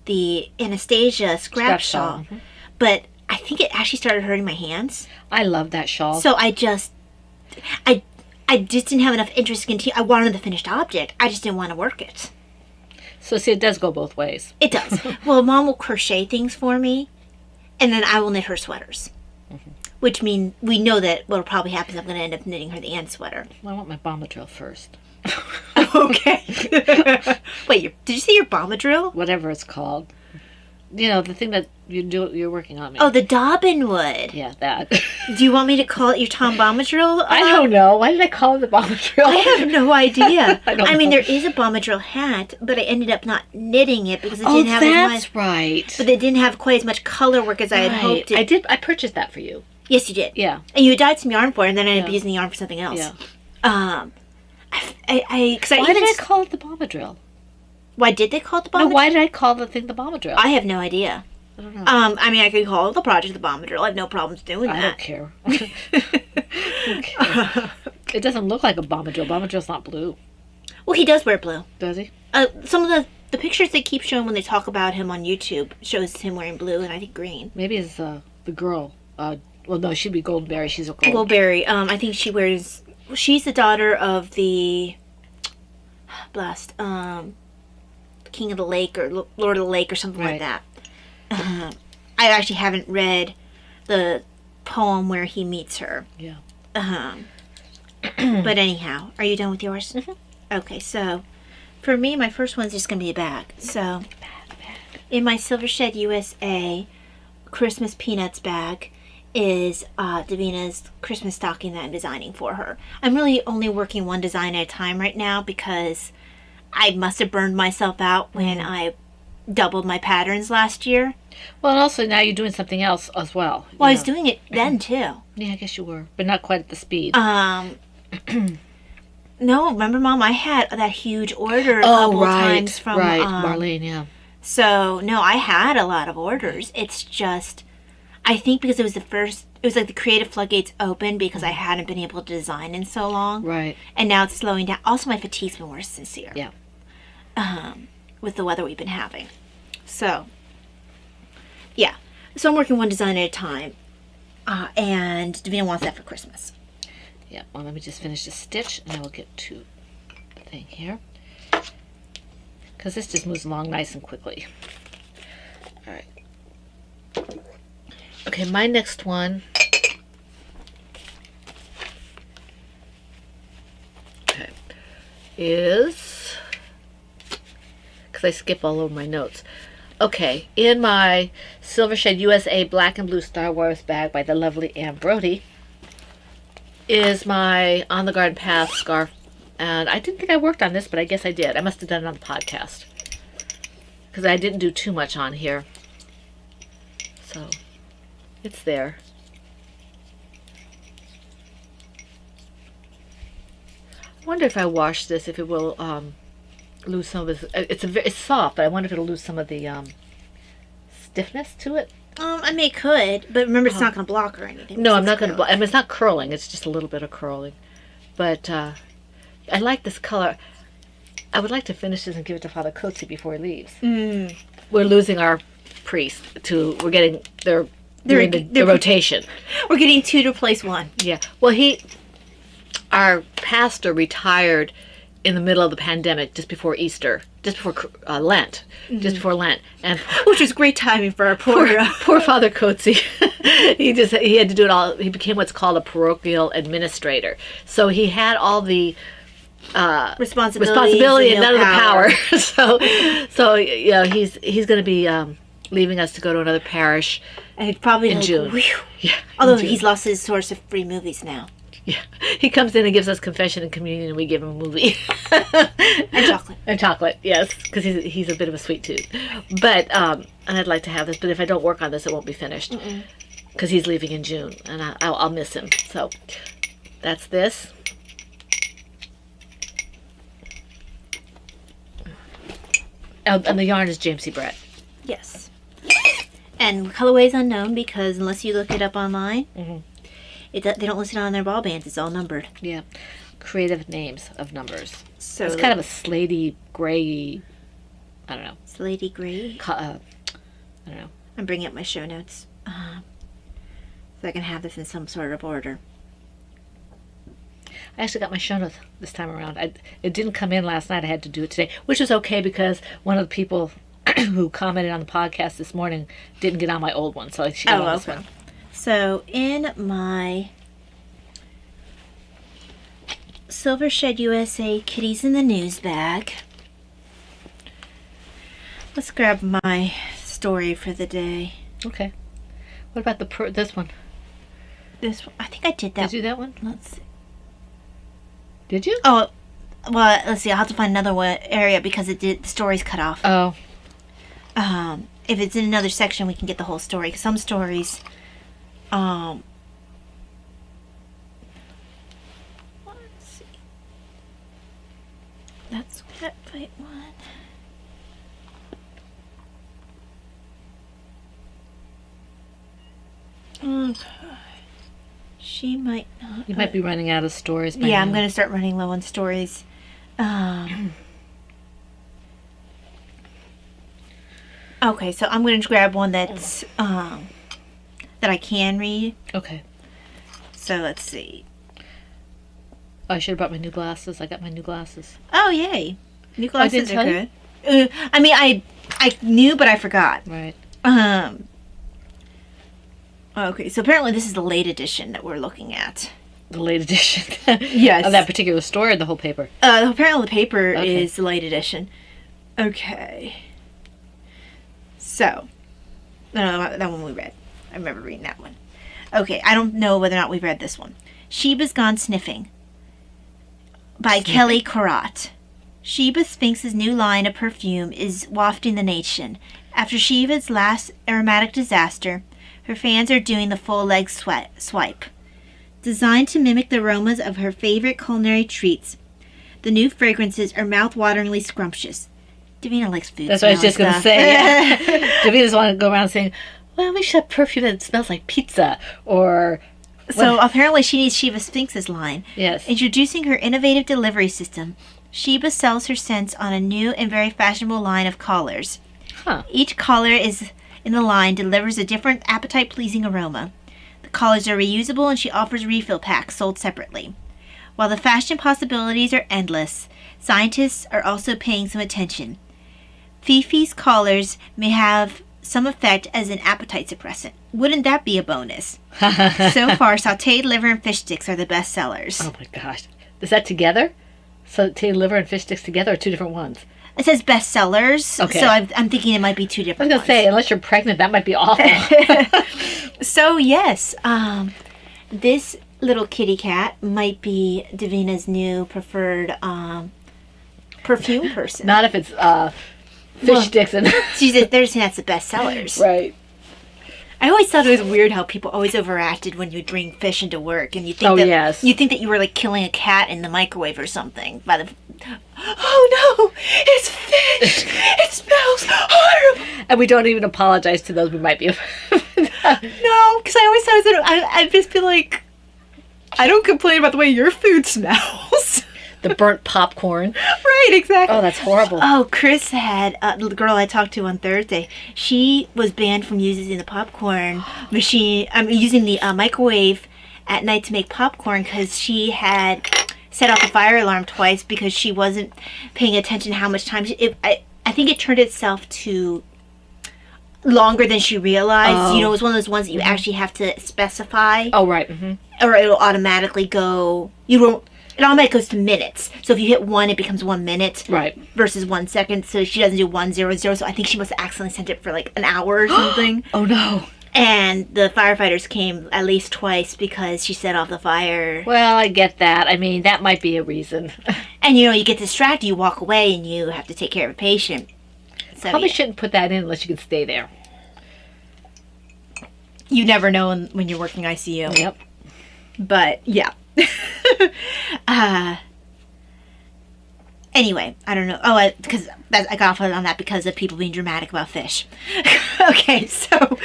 the Anastasia scrap shawl. Mm-hmm. But I think it actually started hurting my hands. I love that shawl. So I just didn't have enough interest in I wanted the finished object. I just didn't want to work it. So see, it does go both ways. It does. Well, Mom will crochet things for me, and then I will knit her sweaters. Mm-hmm. Which means we know that what'll probably happen is I'm going to end up knitting her the Anne sweater. Well, I want my bomber drill first. Okay. Wait, did you say your bomber drill? Whatever it's called. You know, the thing that you're working on me. Oh, the Dobbin wood. Yeah, that. Do you want me to call it your Tom Bomber drill? I don't know. Why did I call it the bomber drill? I have no idea. I don't mean, know. there is a bomber drill hat, but I ended up not knitting it because it didn't have as much. That's right. But it didn't have quite as much color work as I had hoped it. I purchased that for you. Yes, you did. Yeah. And you had dyed some yarn for it, and then I ended up using the yarn for something else. Yeah. Why Why did I call it the bomber drill? Why did they call it the bomber? No, why did I call the thing the bomber drill? I have no idea. I don't know. I mean, I could call it the project the bomber drill. I have no problems doing I that. don't care. Okay. It doesn't look like a bomber drill. Bomber drill's not blue, Well, he does wear blue. does he? Some of the pictures they keep showing when they talk about him on YouTube shows him wearing blue and I think green. Maybe it's the girl. Well, no, she'd be Goldenberry. She's a gold. Goldberry. I think she's the daughter of the blast King of the Lake or Lord of the Lake or something like Right. that. I actually haven't read the poem where he meets her. Yeah. But anyhow, are you done with yours? Mhm. Okay, so for me, my first one's just going to be a bag. So in my Silver Shed USA Christmas Peanuts bag is Davina's Christmas stocking that I'm designing for her. I'm really only working one design at a time right now because I must have burned myself out when I doubled my patterns last year. Well, and also now you're doing something else as well. Well, I you was know. doing it then too. Yeah, I guess you were, but not quite at the speed. No, remember, Mom, I had that huge order a couple times from Marlene. Yeah. So no, I had a lot of orders. It's just, I think because it was like the creative floodgates open because I hadn't been able to design in so long. Right. And now it's slowing down. Also, my fatigue's been worse this year. Yeah. With the weather we've been having. So, yeah. So I'm working one design at a time. And Davina wants that for Christmas. Yeah. Well, let me just finish this stitch, and I will get to the thing here, because this just moves along nice and quickly. All right. Okay, my next one. Okay, is, because I skip all over my notes. Okay, in my Silver Shed USA Black and Blue Star Wars bag by the lovely Anne Brody is my On the Garden Path scarf. And I didn't think I worked on this, but I guess I did. I must have done it on the podcast, because I didn't do too much on here. So, it's there. I wonder if I wash this, if it will lose some of its. It's soft, but I wonder if it'll lose some of the stiffness to it. I could, but remember it's not going to block or anything. No, I'm not going to. I mean, it's not curling. It's just a little bit of curling. But I like this color. I would like to finish this and give it to Father Coetzee before he leaves. We're losing our priest. We're getting they're doing the rotation. We're getting 2 to replace 1. Yeah. Well, our pastor retired in the middle of the pandemic, just before Easter, just before Lent, just before Lent, and Which was great timing for our poor Father Coetzee. he had to do it all. He became what's called a parochial administrator. So he had all the responsibility and none of the power. so he's going to be leaving us to go to another parish, and it's probably in June. Whew. Yeah. Although in June. he's lost his source of free movies now. Yeah, he comes in and gives us confession and communion, and we give him a movie. And chocolate. And chocolate, yes, because he's a bit of a sweet tooth. But and I'd like to have this, but if I don't work on this, it won't be finished because he's leaving in June, and I'll miss him. So that's this. And the yarn is James C. Brett. Yes. And the colorway is unknown because unless you look it up online, they don't list it on their ball bands. It's all numbered. Yeah, creative names of numbers. So It's kind of a slatey, gray. I don't know. Slatey gray. I don't know. I'm bringing up my show notes so I can have this in some sort of order. I actually got my show notes this time around. It didn't come in last night. I had to do it today, which was okay because one of the people who commented on the podcast this morning didn't get on my old one, so she got on this one. So in my Silver Shed USA Kitties in the News bag, let's grab my story for the day. Okay. What about this one? This one, I think I did that. Did you do that one? Let's see. Did you? Oh, well, let's see. I'll have to find another one area because the story's cut off. Oh. If it's in another section, we can get the whole story. 'Cause some stories, let's see. That's Cat Fight 1. Okay. She might not. You might be running out of stories by Yeah, now. I'm going to start running low on stories. Okay, so I'm going to grab one that's that I can read. Okay. So let's see. Oh, I should have brought my new glasses. I got my new glasses. Oh, yay. New glasses didn't are tell you? good. I mean, I knew, but I forgot. Right. Okay, so apparently this is the late edition that we're looking at. The late edition. Yes. Of that particular story or the whole paper? Apparently the paper Okay. is the late edition. Okay. So, no, that one we read. I remember reading that one. Okay, I don't know whether or not we read this one. Sheba's Gone Sniffing by Kelly Karat. Sheba Sphinx's new line of perfume is wafting the nation. After Sheba's last aromatic disaster, her fans are doing the full leg swipe. Designed to mimic the aromas of her favorite culinary treats, the new fragrances are mouth-wateringly scrumptious. Davina likes food. That's what I was just going to stuff. say. Yeah. Davina's want to go around saying, well, we should have perfume that smells like pizza or... So apparently she needs Sheba Sphinx's line. Yes. Introducing her innovative delivery system, Sheba sells her scents on a new and very fashionable line of collars. Huh. Each collar is in the line delivers a different appetite-pleasing aroma. The collars are reusable and she offers refill packs sold separately. While the fashion possibilities are endless, scientists are also paying some attention. Fifi's collars may have some effect as an appetite suppressant. Wouldn't that be a bonus? So far, sauteed liver and fish sticks are the best sellers. Oh my gosh. Is that together? Sauteed liver and fish sticks together or two different ones? It says best sellers, Okay. so I'm thinking it might be two I was different going to say, unless you're pregnant, that might be awful. So yes, this little kitty cat might be Davina's new preferred perfume person. Not if it's fish sticks and... They're saying that's the best sellers. Right. I always thought it was weird how people always overacted when you bring fish into work, and you think Oh, that yes. you think that you were like killing a cat in the microwave or something. Oh no, it's fish! It smells horrible. And we don't even apologize to those we might be... No, because I always thought I'd just be like, I don't complain about the way your food smells. The burnt popcorn. Right, exactly. Oh, that's horrible. Oh, Chris had the girl I talked to on Thursday. She was banned from using the popcorn machine. Using the microwave at night to make popcorn because she had set off the fire alarm twice because she wasn't paying attention how much time. I think it turned itself to longer than she realized. Oh. You know, it was one of those ones that you actually have to specify, Oh, right. Mm-hmm. or it'll automatically go. You don't. It automatically goes to minutes. So if you hit 1, it becomes 1 minute. Right. Versus 1 second. So she doesn't do 100. So I think she must have accidentally sent it for like an hour or something. Oh, no. And the firefighters came at least twice because she set off the fire. Well, I get that. I mean, that might be a reason. And you know, you get distracted, you walk away, and you have to take care of a patient. So Probably yeah. shouldn't put that in unless you can stay there. You never know when you're working ICU. Yep. But yeah. Anyway, I don't know. Oh, because I got off on that because of people being dramatic about fish. Okay, so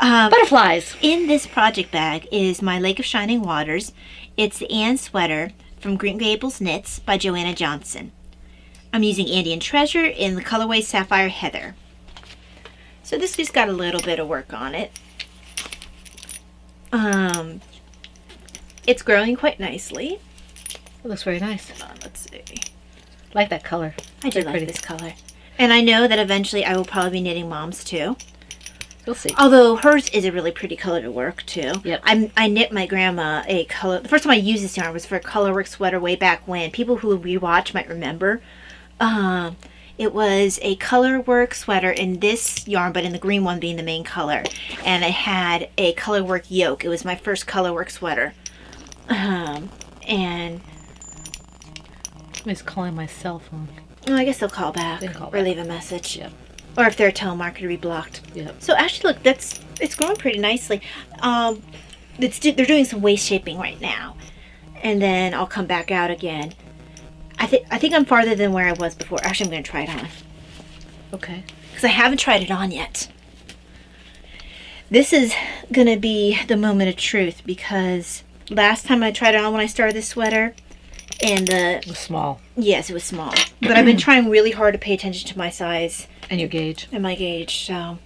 Butterflies. in this project bag is my Lake of Shining Waters. It's the Anne sweater from Green Gables Knits by Joanna Johnson. I'm using Andean Treasure in the colorway Sapphire Heather. So this just got a little bit of work on it. It's growing quite nicely. It looks very nice. Let's see. Like that color. I do Very like pretty. this color. And I know that eventually I will probably be knitting Mom's too. You'll see. Although hers is a really pretty color to work too. Yep. I knit my grandma a color. The first time I used this yarn was for a colorwork sweater way back when. People who rewatch might remember. It was a colorwork sweater in this yarn, but in the green one being the main color. And it had a colorwork yoke. It was my first colorwork sweater. And Somebody's calling my cell phone. I guess they'll call back They can call or back. leave a message. Yep. Or if their telemarketer be blocked. Yep. So actually, look, it's growing pretty nicely. They're doing some waist shaping right now, and then I'll come back out again. I think I'm farther than where I was before. Actually, I'm going to try it on Okay. because I haven't tried it on yet. This is going to be the moment of truth because last time I tried it on when I started this sweater, and It was small. yes, it was small. But I've been trying really hard to pay attention to my size And your gauge. and my gauge. So,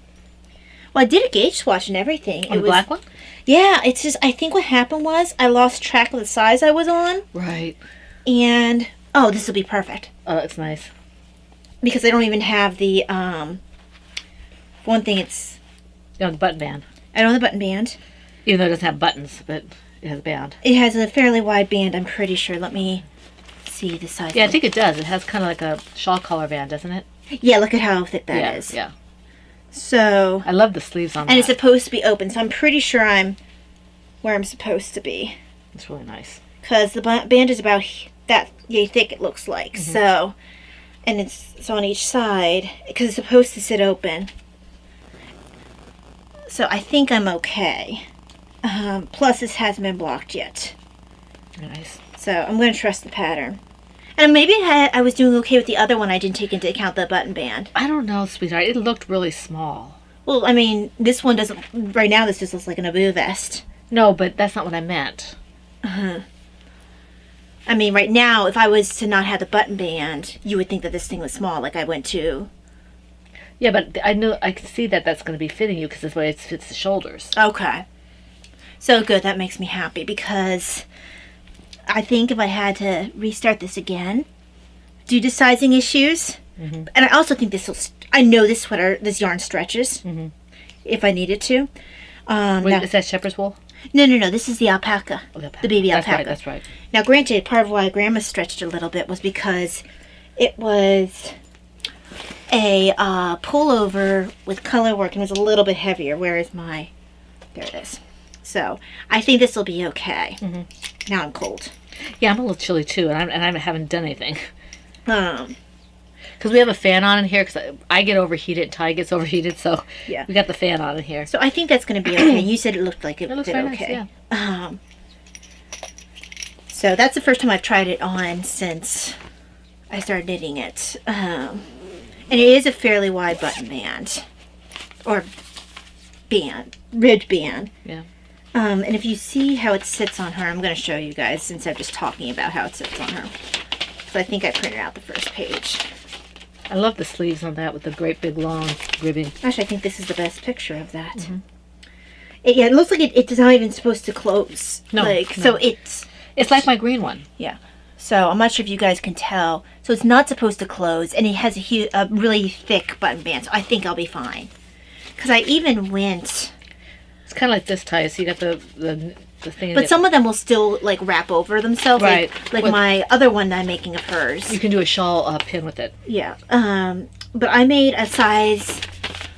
well, I did a gauge swatch and everything. On the black one? Yeah, it's just, I think what happened was I lost track of the size I was on, Right. and, oh, this will be perfect. Oh, that's nice. Because I don't even have the, one thing it's, You know, the button band. I don't have the button band. Even though it doesn't have buttons, but it has a band. It has a fairly wide band, I'm pretty sure. Let me see the size. Yeah, I think it does. It has kind of like a shawl collar band, doesn't it? Yeah, look at how thick that is. Yeah. So, I love the sleeves on and that. it's supposed to be open, so I'm pretty sure I'm where I'm supposed to be. It's really nice. Because the band is about that yay thick, it looks like. Mm-hmm. So, and it's on each side because it's supposed to sit open. So I think I'm okay. Plus, this hasn't been blocked yet. Very nice. So I'm going to trust the pattern. And maybe I was doing okay with the other one. I didn't take into account the button band. I don't know, sweetheart. It looked really small. Well, I mean, this one doesn't. Right now, this just looks like an Abu vest. No, but that's not what I meant. I mean, right now, if I was to not have the button band, you would think that this thing was small. Like I went to. Yeah, but I know I can see that that's going to be fitting you because that's the way it fits the shoulders. Okay. So good. That makes me happy because I think if I had to restart this again, due to sizing issues, and I also think this will. I know this this yarn stretches if I needed to. Wait, Now, is that shepherd's wool? no. This is the alpaca. Oh, the alpaca. The baby That's alpaca. right, that's right. Now, granted, part of why Grandma stretched a little bit was because it was a pullover with color work and it was a little bit heavier, whereas there it is. So, I think this will be okay. Now I'm cold. Yeah, I'm a little chilly too, and I haven't done anything. Um, Because we have a fan on in here, because I get overheated, Ty gets overheated, so Yeah. we got the fan on in here. so I think that's going to be okay. You said it looked like it It looks did very nice, okay. yeah. So that's the first time I've tried it on since I started knitting it. And it is a fairly wide button band. Or band. Ribbed band. Yeah. And if you see how it sits on her, I'm going to show you guys since I'm just talking about how it sits on her. because I think I printed out the first page. I love the sleeves on that with the great big long ribbing. Actually, I think this is the best picture of that. It looks like it's not even supposed to close. No, Like, no. so it's... It's like my green one. Yeah. So I'm not sure if you guys can tell. So it's not supposed to close, and it has a really thick button band. So I think I'll be fine. Because I even went, It's kind of like this tie. So you got the thing. but some of them will still like wrap over themselves. Right. Like With- my other one that I'm making of hers. you can do a shawl pin with it. Yeah. But I made a size,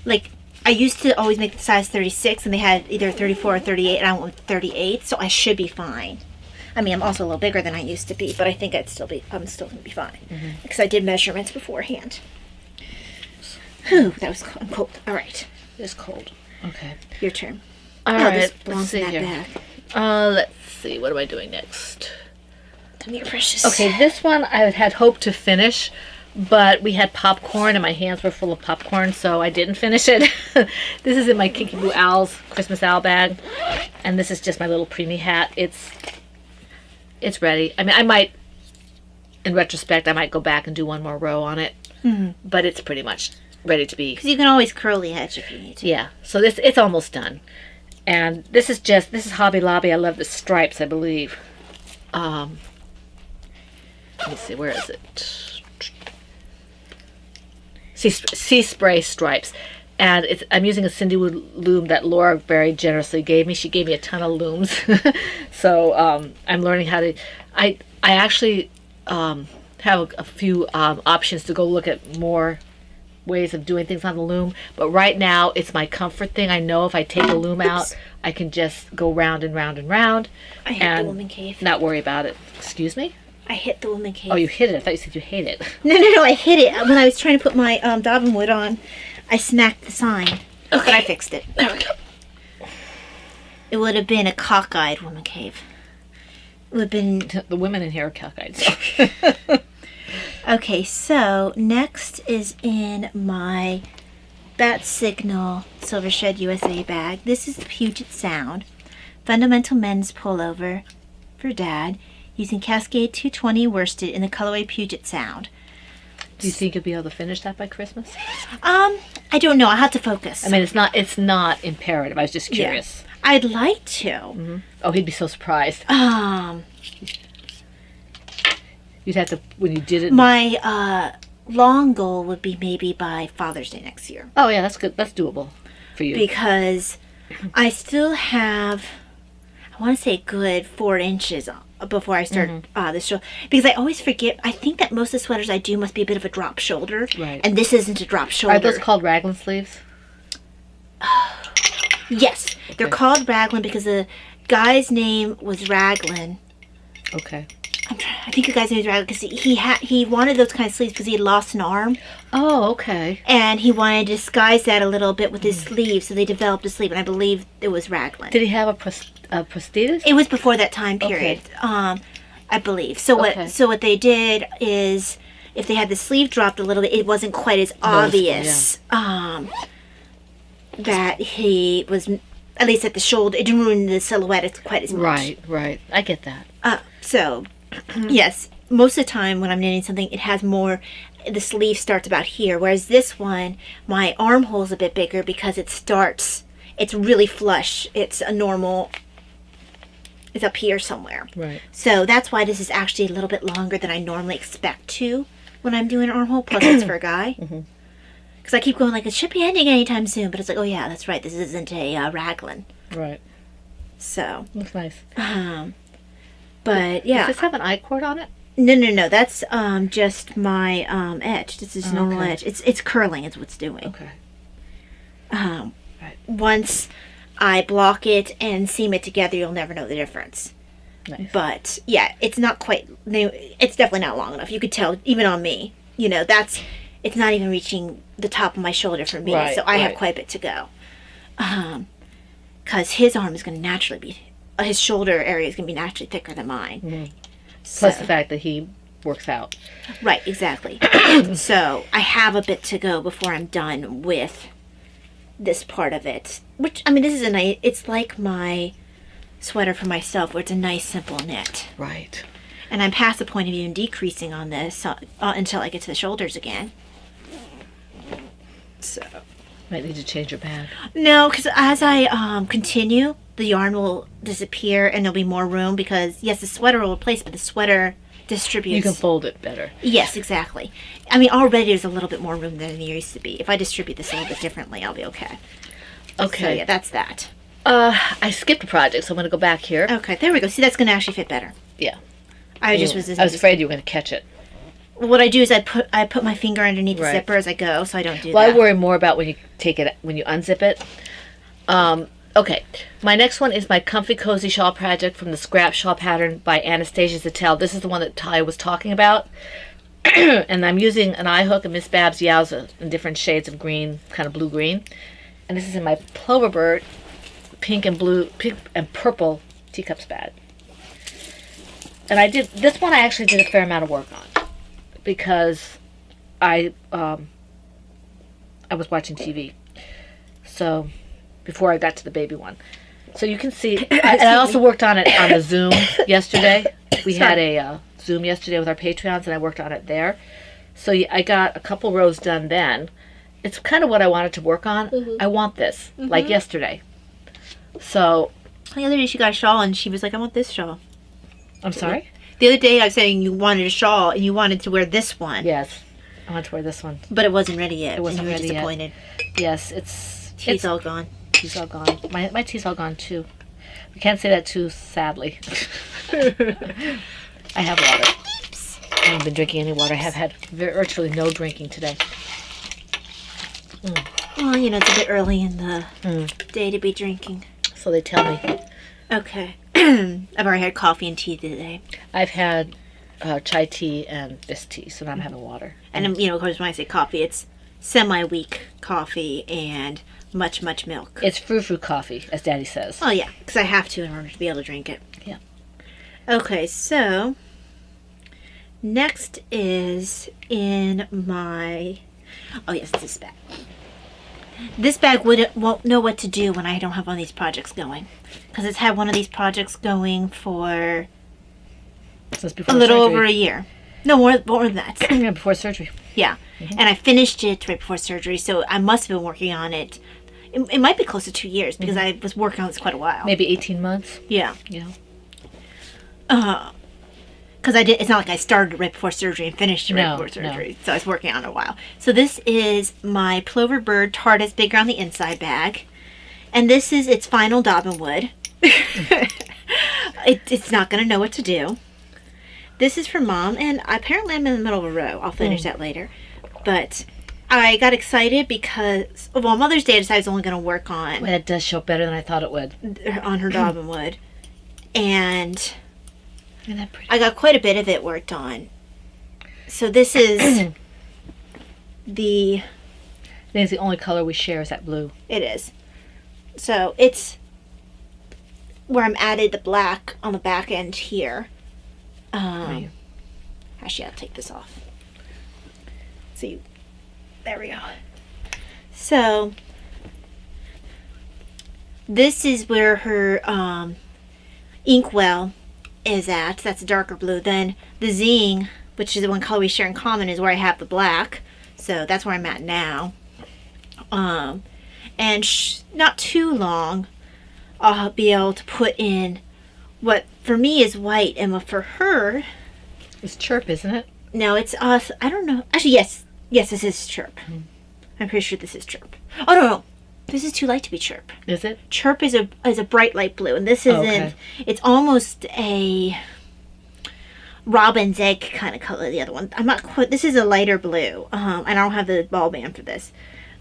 like I used to always make the size 36, and they had either 34 or 38, and I went with 38, so I should be fine. I mean, I'm also a little bigger than I used to be, but I think I'm still gonna be fine because I did measurements beforehand. Whew, that was cold. I'm cold. All right, It's cold. Okay. your turn. All Oh, right. this Let's belongs see in that here. bag. Let's see. What am I doing next? Come here, precious. Okay, this one I had hoped to finish, but we had popcorn and my hands were full of popcorn, so I didn't finish it. This is in my Kinky Boo Owls Christmas owl bag, and this is just my little preemie hat. It's ready. I mean, I might, in retrospect, I might go back and do one more row on it, but it's pretty much ready to be. Because you can always curl the edge if you need to. Yeah, so it's almost done. And this is Hobby Lobby. I love the stripes, I believe. Let me see, where is it? Sea Spray stripes. And I'm using a Cindy Wood loom that Laura very generously gave me. She gave me a ton of looms. So I'm learning how to... I actually have a few options to go look at more ways of doing things on the loom, but right now it's my comfort thing. I know if I take a loom out, I can just go round and round and round I hit the and woman cave. not worry about it. Excuse me? I hit the woman cave. Oh, you hit it. I thought you said you hate it. No, I hit it. When I was trying to put my Dobbin wood on, I smacked the sign. But I fixed it. There we go. It would have been a cockeyed woman cave. It would have been... The women in here are cockeyed. Okay, so next is in my Bat Signal Silver Shred USA bag. This is the Puget Sound Fundamental Men's Pullover for Dad using Cascade 220 worsted in the colorway Puget Sound. Do you think you'll be able to finish that by Christmas? I don't know. I'll have to focus. I mean, it's not imperative. I was just curious. I'd like to. Oh, he'd be so surprised. You'd have to, when you did it. My long goal would be maybe by Father's Day next year. Oh, yeah, that's good. That's doable for you. Because I still have, I want to say, a good 4 inches before I start this show. Because I always forget, I think that most of the sweaters I do must be a bit of a drop shoulder. Right. And this isn't a drop shoulder. Are those called raglan sleeves? Yes. They're called raglan because the guy's name was Raglan. Okay. I think the guy's name was Raglan because he wanted those kind of sleeves because he had lost an arm. Oh, okay. And he wanted to disguise that a little bit with his sleeve, so they developed a sleeve, and I believe it was Raglan. Did he have a prosthesis? It was before that time period, I believe. So Okay. what they did is, if they had the sleeve dropped a little bit, it wasn't quite as obvious that he was, at least at the shoulder. It didn't ruin the silhouette quite as much. Right. I get that. So, yes, most of the time when I'm knitting something, it has more, the sleeve starts about here, whereas this one, my armhole's a bit bigger because it's really flush. It's a normal, it's up here somewhere. Right. So that's why this is actually a little bit longer than I normally expect to when I'm doing an armhole, plus it's for a guy. Because I keep going like, it should be ending anytime soon, but it's like, oh yeah, that's right, this isn't a raglan. Right. So, Looks nice. but yeah. Does this have an I-cord on it? No. That's just my edge. This is normal okay. edge. It's curling is what's doing. Okay. Right. Once I block it and seam it together, you'll never know the difference. Nice. But yeah, it's not quite. It's definitely not long enough. You could tell even on me. You know, it's not even reaching the top of my shoulder for me. Right, so I have right. quite a bit to go. Because his arm is going to naturally be, his shoulder area is going to be naturally thicker than mine. Plus the fact that he works out. Right, exactly. So I have a bit to go before I'm done with this part of it. Which, I mean, this is a nice, it's like my sweater for myself where it's a nice simple knit. Right. And I'm past the point of even decreasing on this until I get to the shoulders again. So Might need to change your bag. no, because as I continue, the yarn will disappear and there'll be more room because yes, the sweater will replace, but the sweater distributes. You can fold it better. Yes, exactly. I mean, already there's a little bit more room than there used to be. If I distribute this a little bit differently, I'll be okay. So Okay. yeah, that's that. I skipped a project, so I'm going to go back here. Okay, there we go. See, that's going to actually fit better. Yeah. I was afraid you were going to catch it. What I do is I put my finger underneath the Right. zipper as I go, so I don't do Well, that. I worry more about when you unzip it. Okay, my next one is my Comfy Cozy Shawl project from the Scrap Shawl pattern by Anastasia Zattel. This is the one that Talia was talking about. And I'm using an eye hook and Miss Babs Yowza in different shades of green, kind of blue-green. And this is in my Plover Bird pink and purple teacups bag. And this one I actually did a fair amount of work on because I was watching TV. So before I got to the baby one. So you can see, and I also worked on it on the Zoom yesterday. We had a Zoom yesterday with our Patreons, and I worked on it there. So I got a couple rows done then. It's kind of what I wanted to work on. I want this, like yesterday. So, The other day she got a shawl and she was like, I want this shawl. I'm sorry? The other day I was saying you wanted a shawl and you wanted to wear this one. Yes. I want to wear this one. But it wasn't ready yet. It wasn't and you were ready yet. disappointed. Yes, Tea's all gone. Tea's all gone. My tea's all gone too. We can't say that too sadly. I have water. I haven't been drinking any water. I have had virtually no drinking today. Well, it's a bit early in the day to be drinking. So they tell me. Okay. I've already had coffee and tea today. I've had chai tea and this tea, so now I'm having water. And, of course, when I say coffee, it's semi-weak coffee and much milk. It's frou-frou coffee, as Daddy says. Oh, yeah, because I have to in order to be able to drink it. Yeah. Okay, so next is in my... Oh, yes, it's this bag. This bag won't know what to do when I don't have one of these projects going. Because it's had one of these projects going for Since before a little surgery. over a year. No, more than that. Yeah, before surgery. Yeah. And I finished it right before surgery, so I must have been working on it. It might be close to 2 years because I was working on this quite a while. Maybe 18 months. Yeah. Yeah. Because it's not like I started right before surgery and finished it right No, before surgery. So I was working on it a while. So this is my Plover Bird TARDIS Bigger on the Inside bag. And this is its final Dobbin Wood. It's not going to know what to do. This is for Mom, and apparently I'm in the middle of a row. I'll finish that later. But I got excited because, well, Mother's Day I decided I was only going to work on Well, that does show up better than I thought it would. her Dobbin Wood. And Isn't that pretty? I got quite a bit of it worked on. So this is I think it's the only color we share is that blue. it is. So it's where I'm added the black on the back end here. Right. Actually, I'll take this off. See, there we go. So this is where her inkwell is at. That's a darker blue. Then the zing, which is the one color we share in common, is where I have the black. So that's where I'm at now. And not too long, I'll be able to put in what for me is white, and what for her, It's Chirp, isn't it? no, it's I don't know. Actually, yes, this is Chirp. I'm pretty sure this is Chirp. Oh no, this is too light to be Chirp. Is it? Chirp is a bright light blue, and this isn't. Okay. It's almost a robin's egg kind of color. The other one, I'm not quite. This is a lighter blue. And I don't have the ball band for this.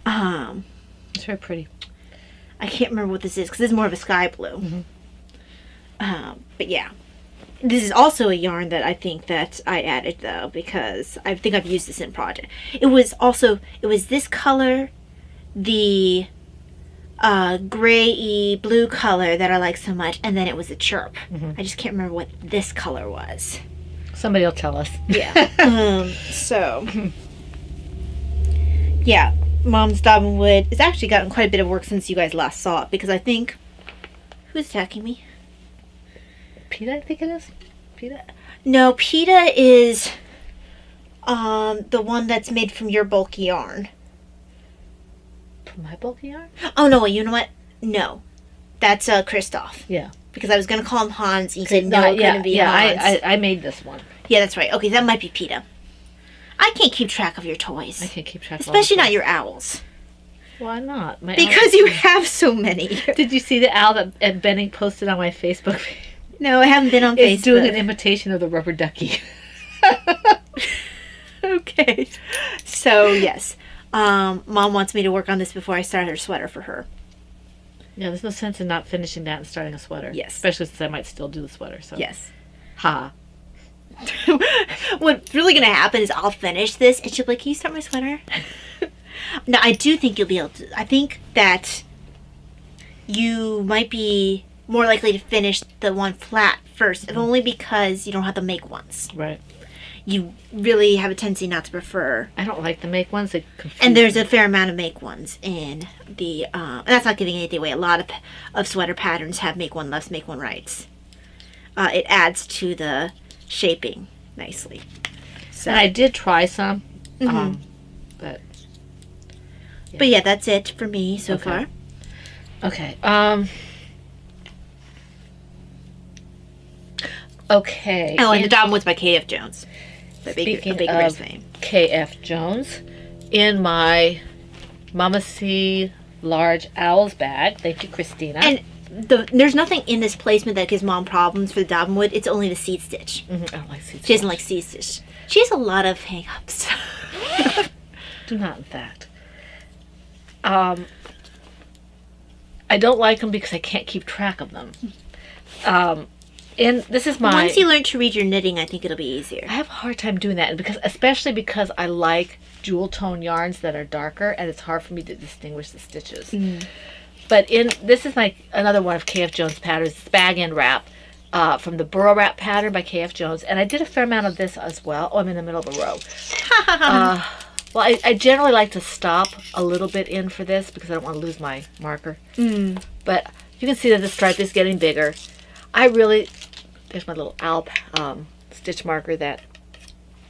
It's very pretty. I can't remember what this is because this is more of a sky blue. But yeah, this is also a yarn that I think that I added though because I think I've used this in project. It was this color, the gray-y blue color that I like so much, and then it was a Chirp. I just can't remember what this color was. Somebody will tell us. Yeah. So yeah, Mom's Dobbin Wood. It's actually gotten quite a bit of work since you guys last saw it because I think who's attacking me? PETA, I think it is. PETA? No, pita is the one that's made from your bulky yarn. From my bulky yarn? Oh no, you know what? No, that's Christoph. Yeah. Because I was gonna call him Hans, and you said no, it yeah, couldn't be yeah. Hans. I made this one. Yeah, that's right. Okay, that might be pita. I can't keep track of your toys, I can't keep track. especially of all not your owls, the Why not? My because you have so many. Did you see the owl that Ed Benning posted on my Facebook page? No, I haven't been on It's Facebook. doing an imitation of the rubber ducky. Okay. So yes, Mom wants me to work on this before I start her sweater for her. Yeah, there's no sense in not finishing that and starting a sweater. Yes. Especially since I might still do the sweater. So. Yes. Ha. What's really gonna happen is I'll finish this, and she'll be like, "Can you start my sweater?" No, I do think you'll be able to. I think that you might be more likely to finish the one flat first, if only because you don't have to make ones. Right. You really have a tendency not to prefer. I don't like to make ones. They confuse And there's me. a fair amount of make ones in the. And that's not giving anything away. A lot of sweater patterns have make one lefts, make one rights. It adds to the shaping nicely. So, And I did try some. Mhm. But but yeah, that's it for me so Okay. far. okay. Okay. Oh, and the Dogwood's by K.F. Jones. The Speaking Baker Bears of fame. K.F. Jones, in my Mama C large owls bag. Thank you, Christina. And there's nothing in this placement that gives Mom problems for the Dogwood. It's only the seed stitch. Mhm, I don't like seeds. She doesn't like seed stitch. She has a lot of hang-ups. Do not, in fact. I don't like them because I can't keep track of them. And this is my. Once you learn to read your knitting, I think it'll be easier. I have a hard time doing that, and especially because I like jewel tone yarns that are darker, and it's hard for me to distinguish the stitches. But this is like another one of K.F. Jones patterns. It's bag and wrap from the Burrow Wrap pattern by K.F. Jones, and I did a fair amount of this as well. Oh, I'm in the middle of a row. Well, I generally like to stop a little bit in for this because I don't want to lose my marker. But you can see that the stripe is getting bigger. There's my little owl stitch marker that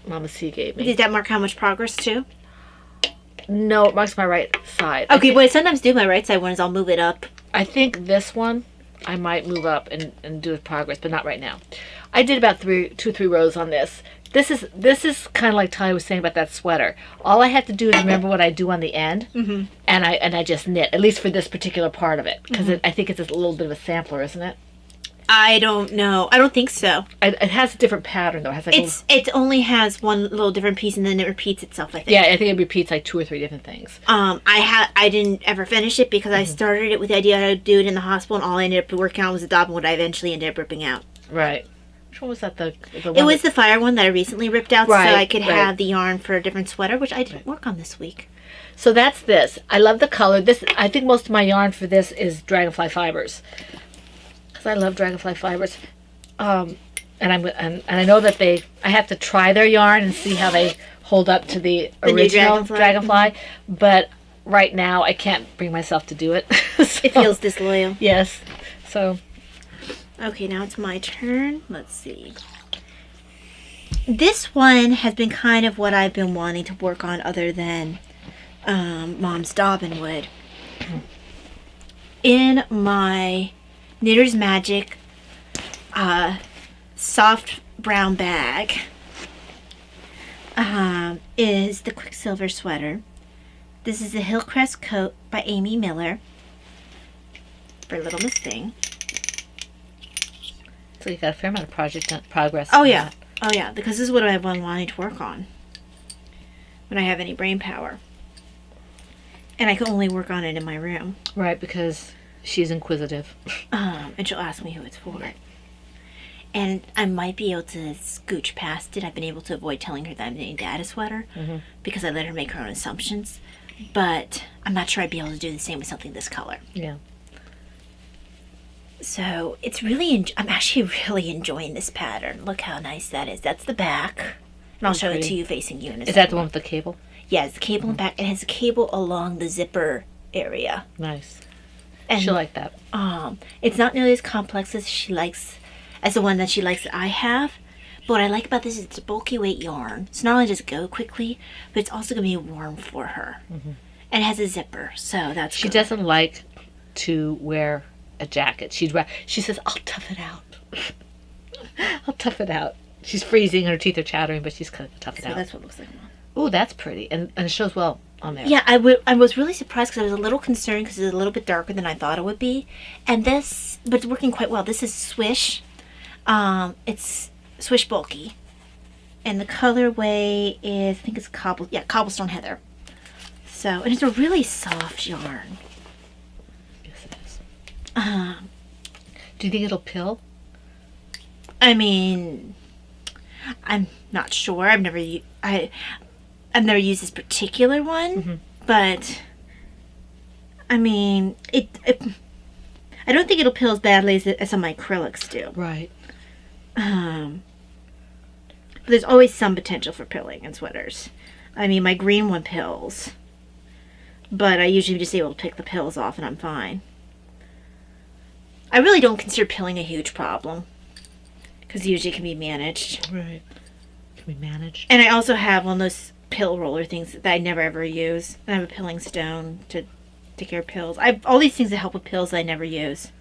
Mama C gave me. Did that mark how much progress too? No, it marks my right side. Okay, what I sometimes do my right side one is I'll move it up. I think this one I might move up and do progress, but not right now. I did about 2 or 3 rows on this. This is kind of like Talia was saying about that sweater. All I have to do is remember what I do on the end, and I just knit, at least for this particular part of it, because I think it's a little bit of a sampler, isn't it? I don't know. I don't think so. It has a different pattern though. It has like It only has one little different piece and then it repeats itself, I think. yeah, I think it repeats like 2 or 3 different things. I didn't ever finish it because I started it with the idea I'd do it in the hospital, and all I ended up working on was the Dogwood I eventually ended up ripping out. Right. Which one was that? The one It was the fire one that I recently ripped out so Right, I could right. have the yarn for a different sweater, which I didn't work on this week. So that's this. I love the color. I think most of my yarn for this is Dragonfly Fibers. Because I love Dragonfly Fibers. And I know that I have to try their yarn and see how they hold up to the new original Dragonfly. Dragonfly. But right now I can't bring myself to do it. It feels disloyal. Yes. So Okay, now it's my turn. Let's see. This one has been kind of what I've been wanting to work on other than Mom's Dobbinwood. In my Knitter's Magic soft brown bag is the Quicksilver sweater. This is the Hillcrest coat by Amy Miller for Little Miss Thing. you got a fair amount of progress. Oh on yeah. that. Oh yeah, because this is what I've been wanting to work on when I have any brain power. And I can only work on it in my room. Right, because she's inquisitive. And she'll ask me who it's for. And I might be able to scooch past it. I've been able to avoid telling her that I'm knitting Dad a sweater because I let her make her own assumptions. But I'm not sure I'd be able to do the same with something this color. Yeah. So it's really, I'm actually really enjoying this pattern. Look how nice that is. That's the back. And I'll show it pretty. to you facing you in a Is second. that the one with the cable? Yeah, it's the cable in back. It has a cable along the zipper area. Nice. And She'll like that. it's not nearly as complex as the one that she likes that I have, But what I like about this is it's a bulky weight yarn. So not only does it go quickly, but it's also going to be warm for her. And it has a zipper, so that's She good. doesn't like to wear a jacket. She says, "I'll tough it out. I'll tough it out." She's freezing, her teeth are chattering, but she's gonna tough it So out. that's what it looks like. Ooh, that's pretty, and it shows well on there. Yeah, I was really surprised because I was a little concerned because it's a little bit darker than I thought it would be. And this, but it's working quite well. This is Swish. It's Swish Bulky. And the colorway is, I think it's Cobblestone Heather. So, and it's a really soft yarn. Yes, it is. Um, Do you think it'll pill? I mean, I'm not sure. I've never used this particular one, but I mean, I don't think it'll pill as badly as some of my acrylics do. Right. But there's always some potential for pilling in sweaters. I mean, my green one pills, but I usually just able to pick the pills off and I'm fine. I really don't consider pilling a huge problem because usually it can be managed. Right. Can we manage? And I also have one of those pill roller things that I never ever use. And I have a pilling stone to take care of pills. I have all these things that help with pills that I never use.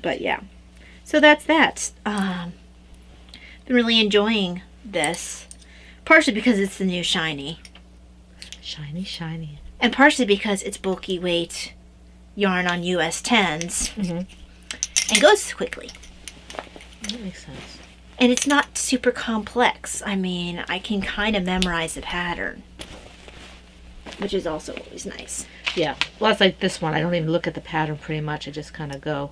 But yeah. So that's that. Been really enjoying this. Partially because it's the new shiny. Shiny, shiny. And partially because it's bulky weight yarn on US 10s. And goes quickly. That makes sense. And it's not super complex. I mean, I can kind of memorize the pattern. Which is also always nice. Yeah. Well, it's like this one. I don't even look at the pattern pretty much. I just kind of go.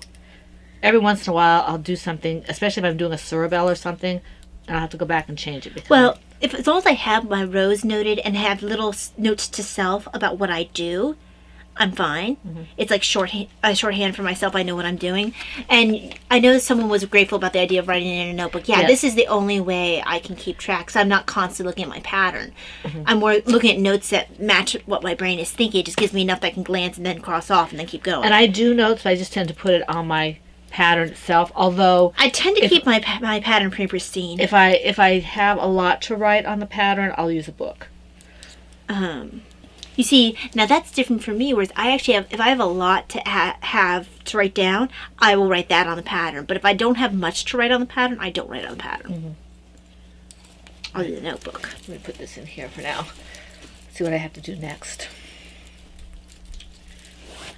Every once in a while, I'll do something, especially if I'm doing a Surabelle or something, and I'll have to go back and change it. Because Well, as long as I have my rows noted and have little notes to self about what I do, I'm fine. It's like shorthand for myself. I know what I'm doing. And I know someone was grateful about the idea of writing it in a notebook. Yeah, Yes. this is the only way I can keep track. So I'm not constantly looking at my pattern. I'm more looking at notes that match what my brain is thinking. It just gives me enough that I can glance and then cross off and then keep going. And I do notes, but I just tend to put it on my pattern itself. Although, I tend to keep my pattern pretty pristine. if I have a lot to write on the pattern, I'll use a book. You see, now that's different for me, whereas I actually have, if I have a lot to have to write down, I will write that on the pattern. But if I don't have much to write on the pattern, I don't write on the pattern. I'll do the notebook. Let me put this in here for now. See what I have to do next.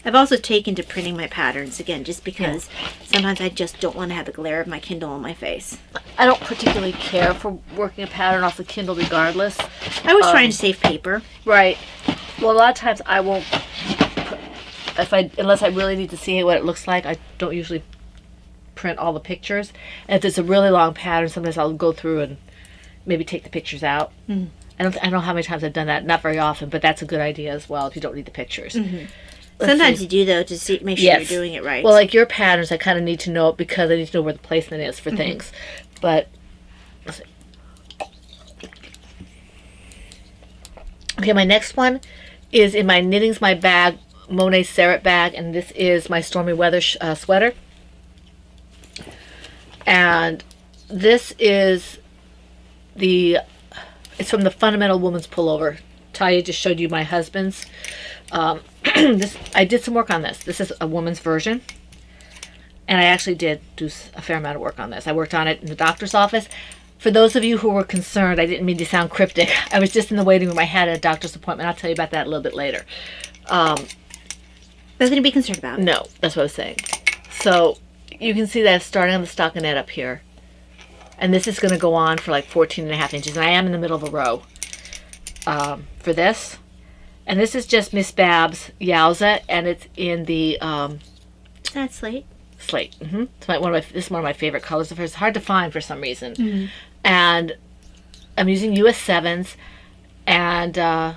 I've also taken to printing my patterns, again, just because sometimes I just don't want to have the glare of my Kindle on my face. I don't particularly care for working a pattern off the Kindle regardless. I was trying to save paper. Right. Well, a lot of times I won't, unless I really need to see what it looks like, I don't usually print all the pictures. And if it's a really long pattern, sometimes I'll go through and maybe take the pictures out. I don't know how many times I've done that. Not very often, but that's a good idea as well if you don't need the pictures. Let's Sometimes see. you do, though, to make sure Yes. you're doing it right. Well, like your patterns, I kind of need to know it because I need to know where the placement is for things. But let's see. Okay, my next one is in my Knitting's My Bag Monet Serret bag, and this is my Stormy Weather sweater. And this is it's from the Fundamental Woman's Pullover. Talia just showed you my husband's. I did some work on this. This is a woman's version. And I actually did do a fair amount of work on this. I worked on it in the doctor's office. For those of you who were concerned, I didn't mean to sound cryptic. I was just in the waiting room. I had a doctor's appointment. I'll tell you about that a little bit later. Nothing to be concerned about. No, that's what I was saying. So you can see that starting on the stockinette up here. And this is going to go on for like 14.5 inches. And I am in the middle of a row for this. And this is just Miss Babs Yowza, and it's in the Is that slate? slate. It's this is one of my favorite colors of hers. It's hard to find for some reason. And I'm using US 7s, and I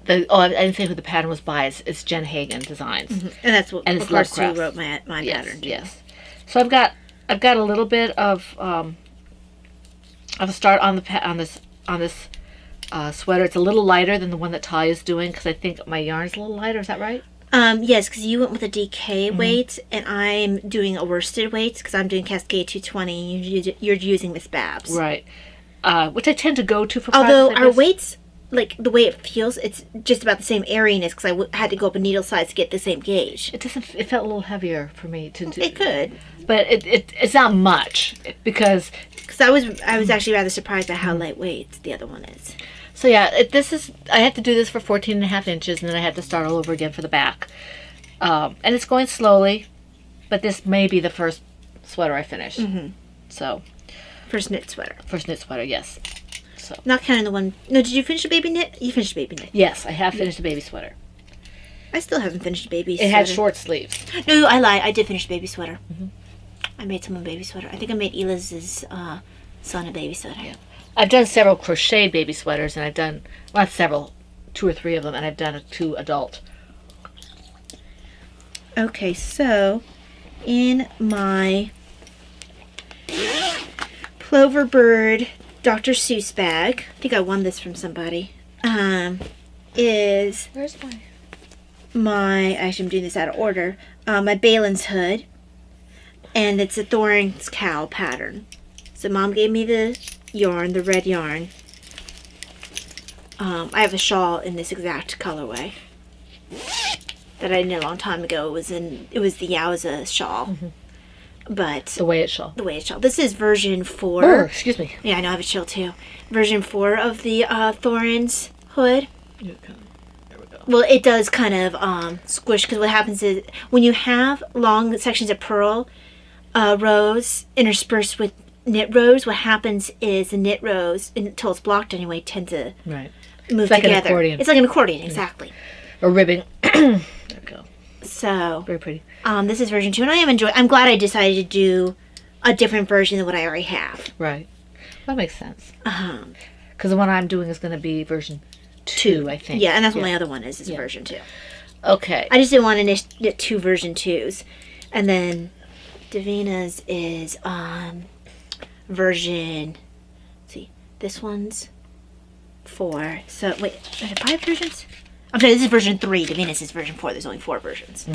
didn't say who the pattern was by. It's Jen Hagen Designs. And that's what, And of it's course, who Lovecraft. wrote my Yes, pattern. yes. So I've got a little bit of a start on this sweater. It's a little lighter than the one that Talia's doing because I think my yarn's a little lighter. Is that right? Yes, because you went with a DK weight, and I'm doing a worsted weight because I'm doing Cascade 220. You're using Miss Babs. Right. Which I tend to go to for Although products like our this. weights, like the way it feels, it's just about the same airiness because I had to go up a needle size to get the same gauge. It doesn't. It felt a little heavier for me to do. It could, But it's not much because. because I was actually rather surprised by how lightweight the other one is. So yeah, I have to do this for 14 and a half inches, and then I have to start all over again for the back. And it's going slowly, but this may be the first sweater I finish. So, First knit sweater. first knit sweater, yes. So, Not counting the one. No, did you finish a baby knit? You finished a baby knit. yes, I have finished the baby sweater. I still haven't finished a baby It sweater. had short sleeves. No, I lied. I did finish a baby sweater. I made someone a baby sweater. I think I made Eliza's son a baby sweater. Yeah. I've done several crocheted baby sweaters, and I've done, well, not several, 2 or 3 of them, and I've done 2 adult. Okay, so in my Plover Bird Dr. Seuss bag, I think I won this from somebody, is Where's actually I'm doing this out of order, my Balin's hood, and it's a Thorns cowl pattern. So Mom gave me the yarn, the red yarn. I have a shawl in this exact colorway that I knit a long time ago. It was the Yowza shawl, but the way it's shawl? the way it's shawl. This is version 4. Oh, excuse me. Yeah, I know I have a chill too. Version 4 of the Thorns hood. There we go. Well, it does kind of squish because what happens is when you have long sections of purl rows interspersed with knit rows, what happens is the knit rows, until it's blocked anyway, tend to Right. move like an together. accordion. It's like an accordion, exactly. Or ribbing. There we go. So Very pretty. this is version 2, and I am enjoying. I'm glad I decided to do a different version than what I already have. Right. That makes sense. Um, Because the one I'm doing is going to be version 2, I think. yeah, and that's what my other one is version 2. Okay. I just didn't want to knit 2 version 2s, and then Davina's is version. Let's see, this one's 4. So wait, are there 5 versions? I'm sorry, this is version 3. Davina's is version 4. There's only 4 versions.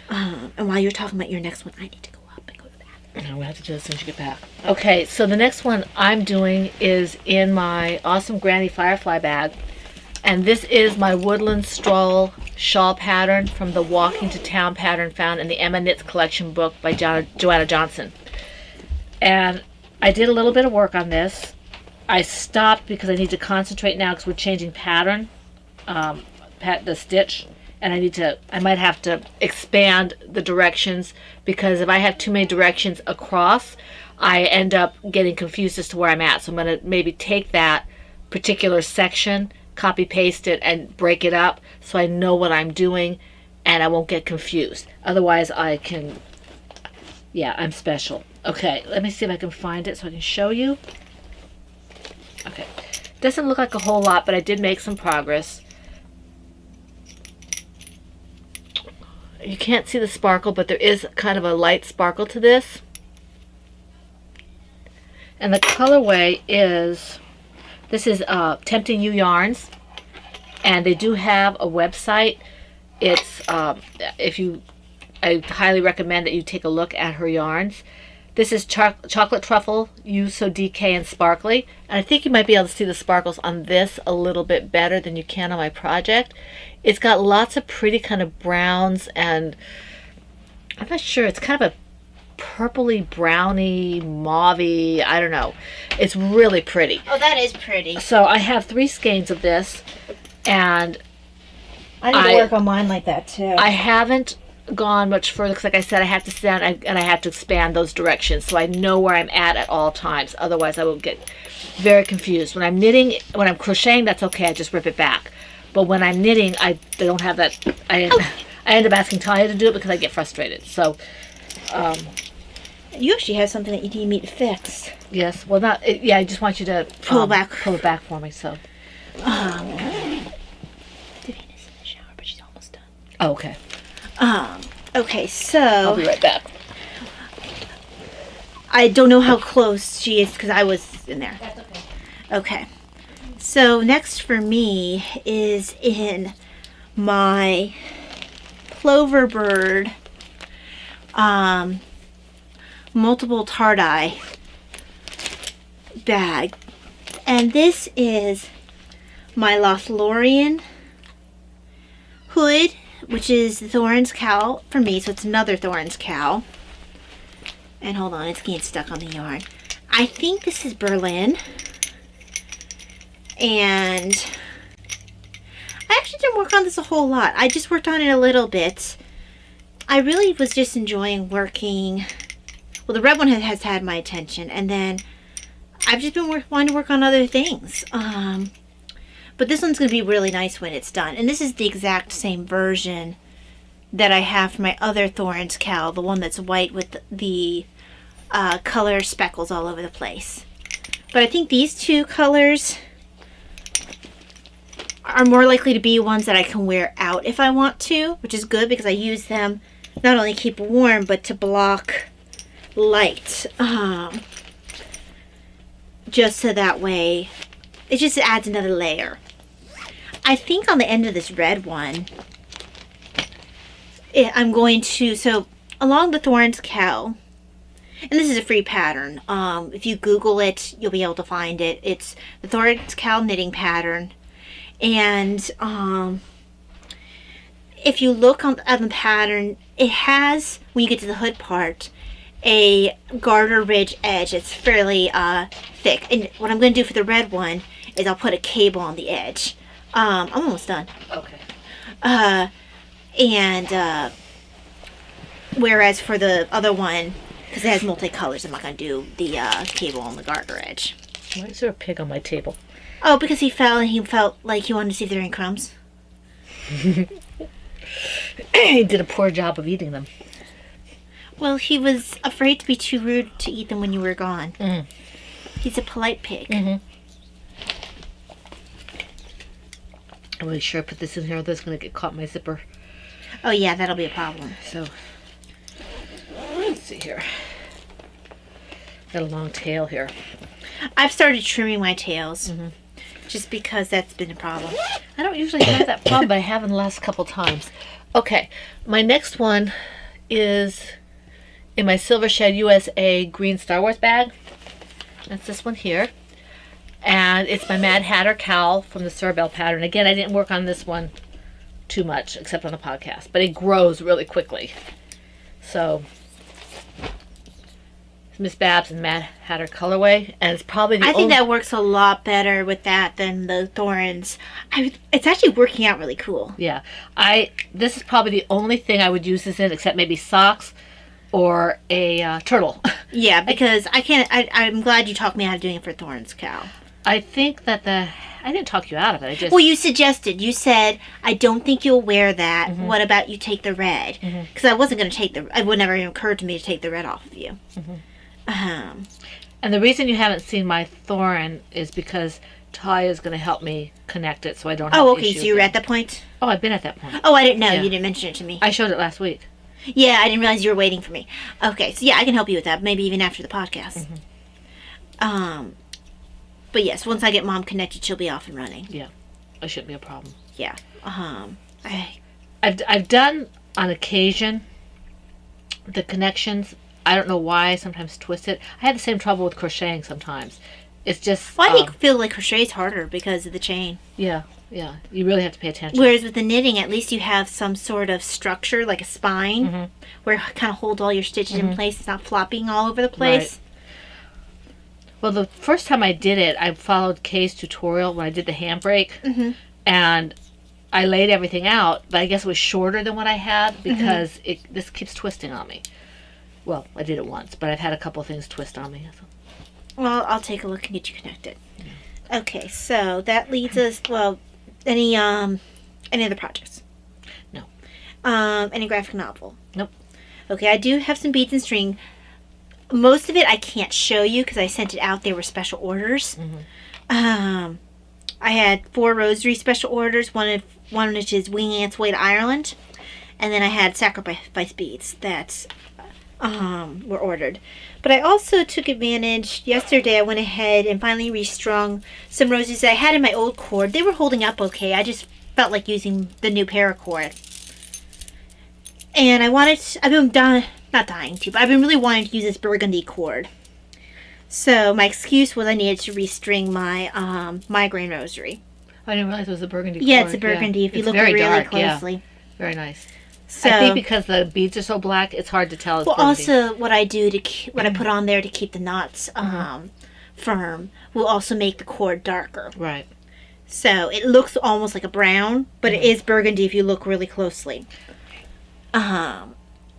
And while you're talking about your next one, I need to go up and go to the back. We'll have to do it as soon as you get back. Okay, so the next one I'm doing is in my Awesome Granny Firefly bag. And this is my Woodland Stroll shawl pattern from the Walking to Town pattern found in the Emma Knits collection book by Joanna Johnson. And I did a little bit of work on this. I stopped because I need to concentrate now because we're changing pattern, the stitch. And I might have to expand the directions because if I have too many directions across, I end up getting confused as to where I'm at. So I'm going to maybe take that particular section, copy paste it, and break it up so I know what I'm doing and I won't get confused. Otherwise I can, yeah, I'm special. Okay, let me see if I can find it so I can show you. Okay, doesn't look like a whole lot, but I did make some progress. You can't see the sparkle, but there is kind of a light sparkle to this. And the colorway is, this is Tempting You Yarns, and they do have a website. It's, I highly recommend that you take a look at her yarns. This is Chocolate Truffle, Yuso DK, and Sparkly. And I think you might be able to see the sparkles on this a little bit better than you can on my project. It's got lots of pretty kind of browns, and I'm not sure, it's kind of a purpley, browny, mauvey, I don't know. It's really pretty. Oh, that is pretty. So I have 3 skeins of this, and I need to work on mine like that too. I haven't gone much further because, like I said, I have to sit down and I have to expand those directions so I know where I'm at all times. Otherwise, I will get very confused. When I'm knitting, when I'm crocheting, that's okay. I just rip it back. But when I'm knitting, I don't have that. I end up asking Talia to do it because I get frustrated. So, You actually have something that you need me to fix. yes. Well, not. Yeah, I just want you to Pull it back. Pull it back for me. So. Davina's in the shower, but she's almost done. Oh, okay. Okay, so I'll be right back. I don't know how close she is because I was in there. That's okay. Okay. So next for me is in my Clover Bird multiple tar-dye bag. And this is my Lothlorien hood, which is the Thorns cowl for me, so it's another Thorns cowl. And hold on, it's getting stuck on the yarn. I think this is Berlin. And I actually didn't work on this a whole lot. I just worked on it a little bit. I really was just enjoying working. Well, the red one has had my attention, and then I've just been wanting to work on other things. But this one's going to be really nice when it's done. And this is the exact same version that I have for my other Thorns cowl, the one that's white with the color speckles all over the place. But I think these two colors are more likely to be ones that I can wear out if I want to, which is good because I use them not only keep warm, but to block light. Just so that way, it just adds another layer. I think on the end of this red one, I'm going to, so along the Thorns cowl, and this is a free pattern. If you Google it, you'll be able to find it. It's the Thorns cowl knitting pattern. And if you look on the pattern, it has, when you get to the hood part, a garter ridge edge. It's fairly thick. And what I'm going to do for the red one is I'll put a cable on the edge. I'm almost done. Okay. Whereas for the other one, because it has multicolors, I'm not going to do the cable on the garter edge. Why is there a pig on my table? Oh, because he fell and he felt like he wanted to see if there were any crumbs. He did a poor job of eating them. Well, he was afraid to be too rude to eat them when you were gone. Mm. He's a polite pig. Mm-hmm. I'm really sure I put this in here. That's going to get caught in my zipper. Oh, yeah, that'll be a problem. So, let's see here. Got a long tail here. I've started trimming my tails. Just because that's been a problem. I don't usually have that problem, but I have in the last couple times. Okay, my next one is in my Silver Shed USA green Star Wars bag. That's this one here. And it's my Mad Hatter cowl from the Cerbell pattern. Again, I didn't work on this one too much, except on the podcast. But it grows really quickly. So, it's Miss Babs and Mad Hatter colorway. And it's probably the I think that works a lot better with that than the Thorns. It's actually working out really cool. Yeah. This is probably the only thing I would use this in, except maybe socks or a turtle. Yeah, because I'm glad you taught me how to do it for Thorns cowl. I think that I didn't talk you out of it. Well, you suggested. You said, I don't think you'll wear that. Mm-hmm. What about you take the red? Because I wasn't going to it would never even occur to me to take the red off of you. And the reason you haven't seen my thorn is because Talia is going to help me connect it so I don't have Oh, okay. issues So you were with at that point? Oh, I've been at that point. Oh, I didn't know. Yeah. You didn't mention it to me. I showed it last week. Yeah, I didn't realize you were waiting for me. Okay, so yeah, I can help you with that. Maybe even after the podcast. But yes, once I get Mom connected, she'll be off and running. Yeah, it shouldn't be a problem. Yeah. I've done on occasion the connections. I don't know why I sometimes twist it. I have the same trouble with crocheting sometimes. It's just. Well, I feel like crochet's harder because of the chain. Yeah. You really have to pay attention. Whereas with the knitting, at least you have some sort of structure, like a spine, where it kind of holds all your stitches in place. It's not flopping all over the place. Right. Well, the first time I did it, I followed Kay's tutorial when I did the handbrake, and I laid everything out, but I guess it was shorter than what I had because this keeps twisting on me. Well, I did it once, but I've had a couple of things twist on me. So. Well, I'll take a look and get you connected. Yeah. Okay, so that leads us, well, any other projects? No. Any graphic novel? Nope. Okay, I do have some beads and string. Most of it I can't show you because I sent it out. They were special orders. I had 4 rosary special orders. One which is Wing Ant's Way to Ireland, and then I had sacrifice beads that were ordered. But I also took advantage. Yesterday I went ahead and finally restrung some roses that I had in my old cord. They were holding up okay. I just felt like using the new paracord. And I've been not dying to, but I've been really wanting to use this burgundy cord. So my excuse was I needed to restring my migraine rosary. I didn't realize it was a burgundy Yeah, cord. it's a burgundy if you It's look very really dark, closely. Yeah. Very nice. So, I think because the beads are so black, it's hard to tell it's well, burgundy. also what I do what I put on there to keep the knots firm will also make the cord darker. Right. So it looks almost like a brown, but it is burgundy if you look really closely.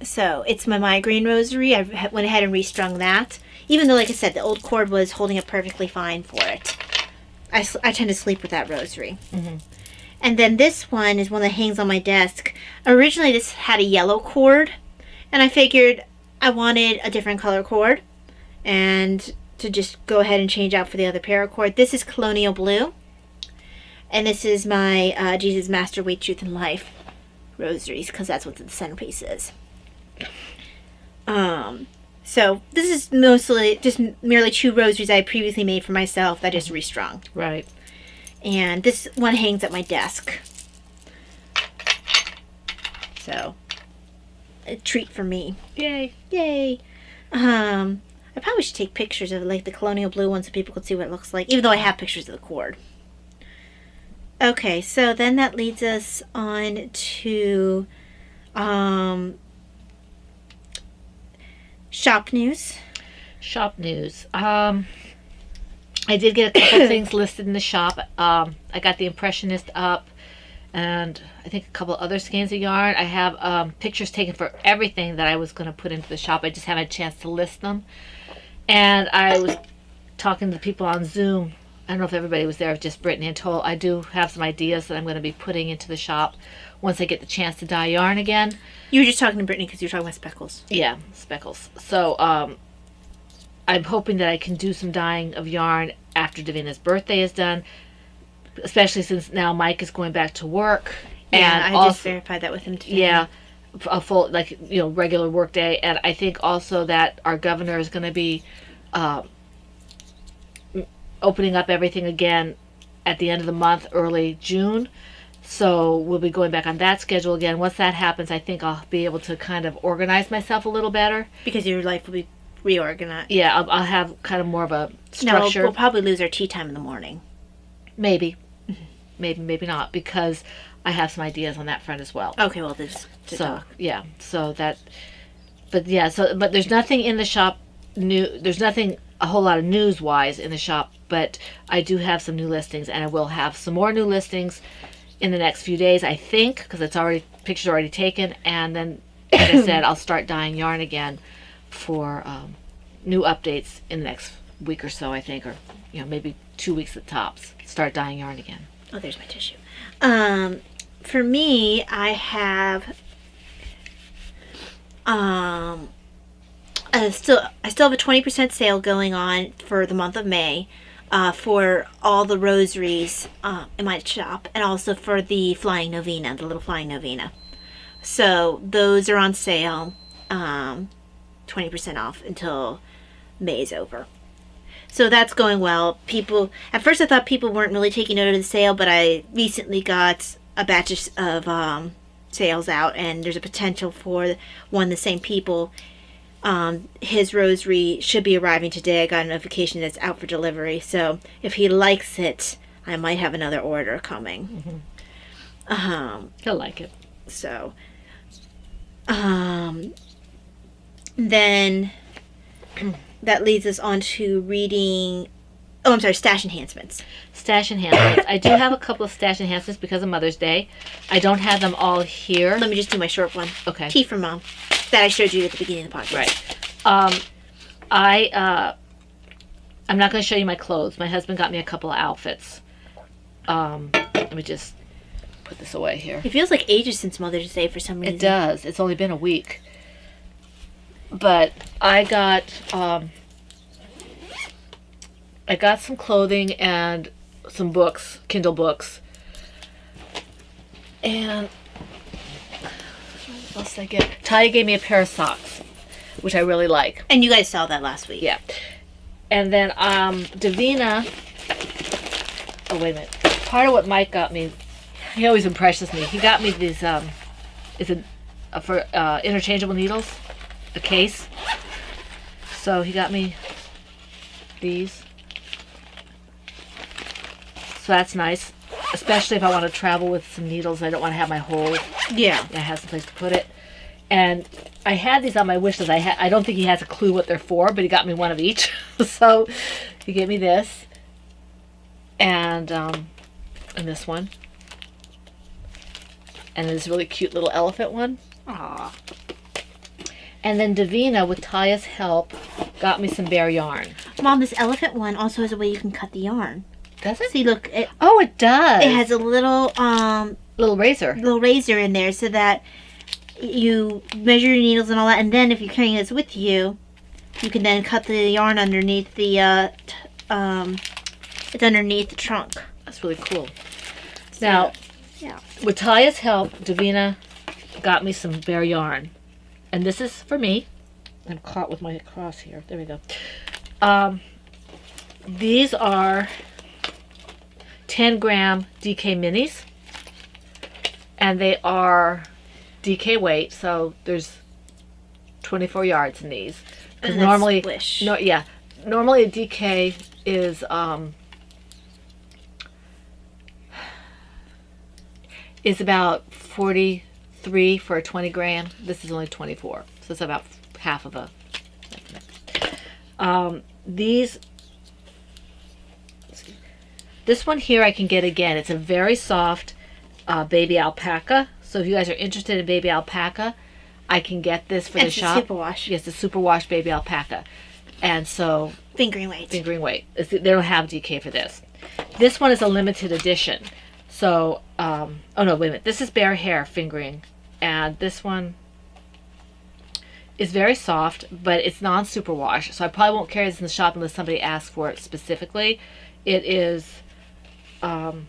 So it's my migraine rosary. I went ahead and restrung that. Even though, like I said, the old cord was holding up perfectly fine for it. I tend to sleep with that rosary. And then this one is one that hangs on my desk. Originally, this had a yellow cord, and I figured I wanted a different color cord, and to just go ahead and change out for the other paracord. This is Colonial Blue, and this is my Jesus Master Way, Truth, and Life rosaries, because that's what the centerpiece is. So this is mostly just merely 2 rosaries I previously made for myself that I just restrung. Right. And this one hangs at my desk. So, a treat for me. Yay. Yay. I probably should take pictures of like the colonial blue one so people could see what it looks like, even though I have pictures of the cord. Okay, so then that leads us on to shop news. Shop news. I did get a couple things listed in the shop. I got the Impressionist up, and I think a couple other skeins of yarn. I have pictures taken for everything that I was going to put into the shop. I just haven't had a chance to list them. And I was talking to people on Zoom. I don't know if everybody was there, just Brittany and Toll. I do have some ideas that I'm going to be putting into the shop once I get the chance to dye yarn again. You were just talking to Brittany because you were talking about speckles. Yeah, speckles. So, I'm hoping that I can do some dyeing of yarn after Davina's birthday is done, especially since now Mike is going back to work. Yeah, And I also, just verified that with him today. yeah, a full, like, regular work day. And I think also that our governor is going to be opening up everything again at the end of the month, early June. So we'll be going back on that schedule again. Once that happens, I think I'll be able to kind of organize myself a little better. Because your life will be reorganized. Yeah, I'll have kind of more of a No, structure. we'll probably lose our tea time in the morning. Maybe. Maybe not, because I have some ideas on that front as well. Okay, well, just to So, talk. yeah. So that, but there's nothing in the shop new. There's nothing a whole lot of news-wise in the shop, but I do have some new listings, and I will have some more new listings in the next few days, I think, because pictures already taken, and then, like I said, I'll start dyeing yarn again for new updates in the next week or so, I think, or maybe 2 weeks at tops. Start dyeing yarn again. Oh, there's my tissue. For me, I have I still have a 20% sale going on for the month of May for all the rosaries in my shop, and also for the flying novena, the little flying novena. So those are on sale, 20% off until May is over. So that's going well. At first I thought people weren't really taking note of the sale, but I recently got a batch of sales out, and there's a potential for the same people. His rosary should be arriving today. I got a notification that it's out for delivery. So if he likes it, I might have another order coming. He'll like it. So, then that leads us on to reading. Oh, I'm sorry, stash enhancements. Stash enhancements. I do have a couple of stash enhancements because of Mother's Day. I don't have them all here. Let me just do my short one. Okay. Tea from Mom that I showed you at the beginning of the podcast. Right. I'm not going to show you my clothes. My husband got me a couple of outfits. Let me just put this away here. It feels like ages since Mother's Day for some reason. It does. It's only been a week. But I got some clothing and some books, Kindle books. And what else did I get? Talia gave me a pair of socks, which I really like. And you guys saw that last week. Yeah. And then Davina. Oh, wait a minute. Part of what Mike got me, he always impresses me. He got me these, it's a for interchangeable needles, a case. So he got me these. So that's nice, especially if I want to travel with some needles. I don't want to have my whole. Yeah. I have some place to put it. And I had these on my wish list. I don't think he has a clue what they're for, but he got me one of each. So he gave me this and this one. And this really cute little elephant one. Aw. And then Davina, with Taya's help, got me some bear yarn. Mom, this elephant one also has a way you can cut the yarn. Does it? See, look, it Does. it has a little little razor. razor in there so that you measure your needles and all that, and then if you're carrying this with you, you can then cut the yarn underneath the it's underneath the trunk. That's really cool. Now, Yeah. with Taya's help, Davina got me some bear yarn. And this is for me. I'm caught with my cross here. There we go. These are 10-gram DK minis. And they are DK weight, so there's 24 yards in these. Because And that's normally, squish. normally a DK is about 43 for a 20 gram. This is only 24, so it's about half of a. This one here I can get again. It's a very soft baby alpaca. So if you guys are interested in baby alpaca, I can get this for the It's a shop. superwash. Yes, the superwash baby alpaca. And so Fingering weights. fingering weight. They don't have DK for this. This one is a limited edition. So, oh no, wait a minute. This is bear hair fingering. And this one is very soft, but it's non-superwash. So I probably won't carry this in the shop unless somebody asks for it specifically. It is 80%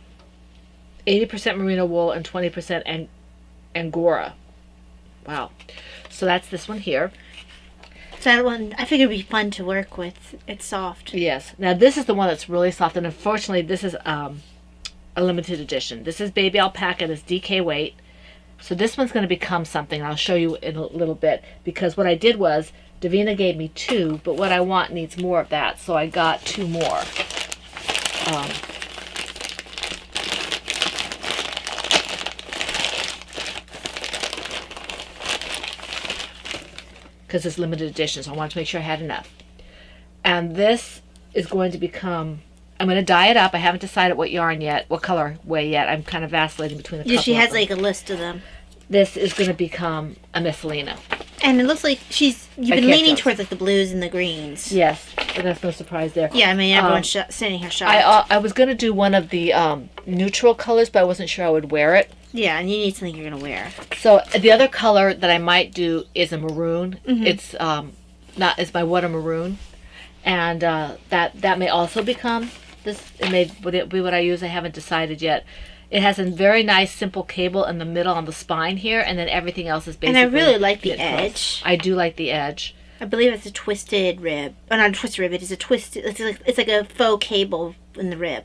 merino wool and 20% Angora. Wow. So that's this one here. So that one, I figured it'd be fun to work with. It's soft. Yes. Now this is the one that's really soft, and unfortunately this is a limited edition. This is baby alpaca. This DK weight. So this one's going to become something. I'll show you in a little bit, because what I did was Davina gave me 2, but what I want needs more of that, so I got 2 more. Because it's limited edition, so I wanted to make sure I had enough. And this is going to become, I'm going to dye it up. I haven't decided what yarn yet, what colorway yet. I'm kind of vacillating between the couple Yeah, she of has them. like a list of them. This is going to become a Missalina. And it looks like you've I been can't leaning tell. towards like the blues and the greens. Yes, but that's no surprise there. Yeah, I mean, everyone's sitting here shocked. I was going to do one of the neutral colors, but I wasn't sure I would wear it. Yeah, and you need something you're going to wear. So the other color that I might do is a maroon. Mm-hmm. It's my What a Maroon. And that may also become this. Would it be what I use? I haven't decided yet. It has a very nice simple cable in the middle on the spine here, and then everything else is basically. And I really like the knit close. edge. I do like the edge. I believe it's a twisted rib. Oh, not a twisted rib. It is a twisted. It's like a faux cable in the rib.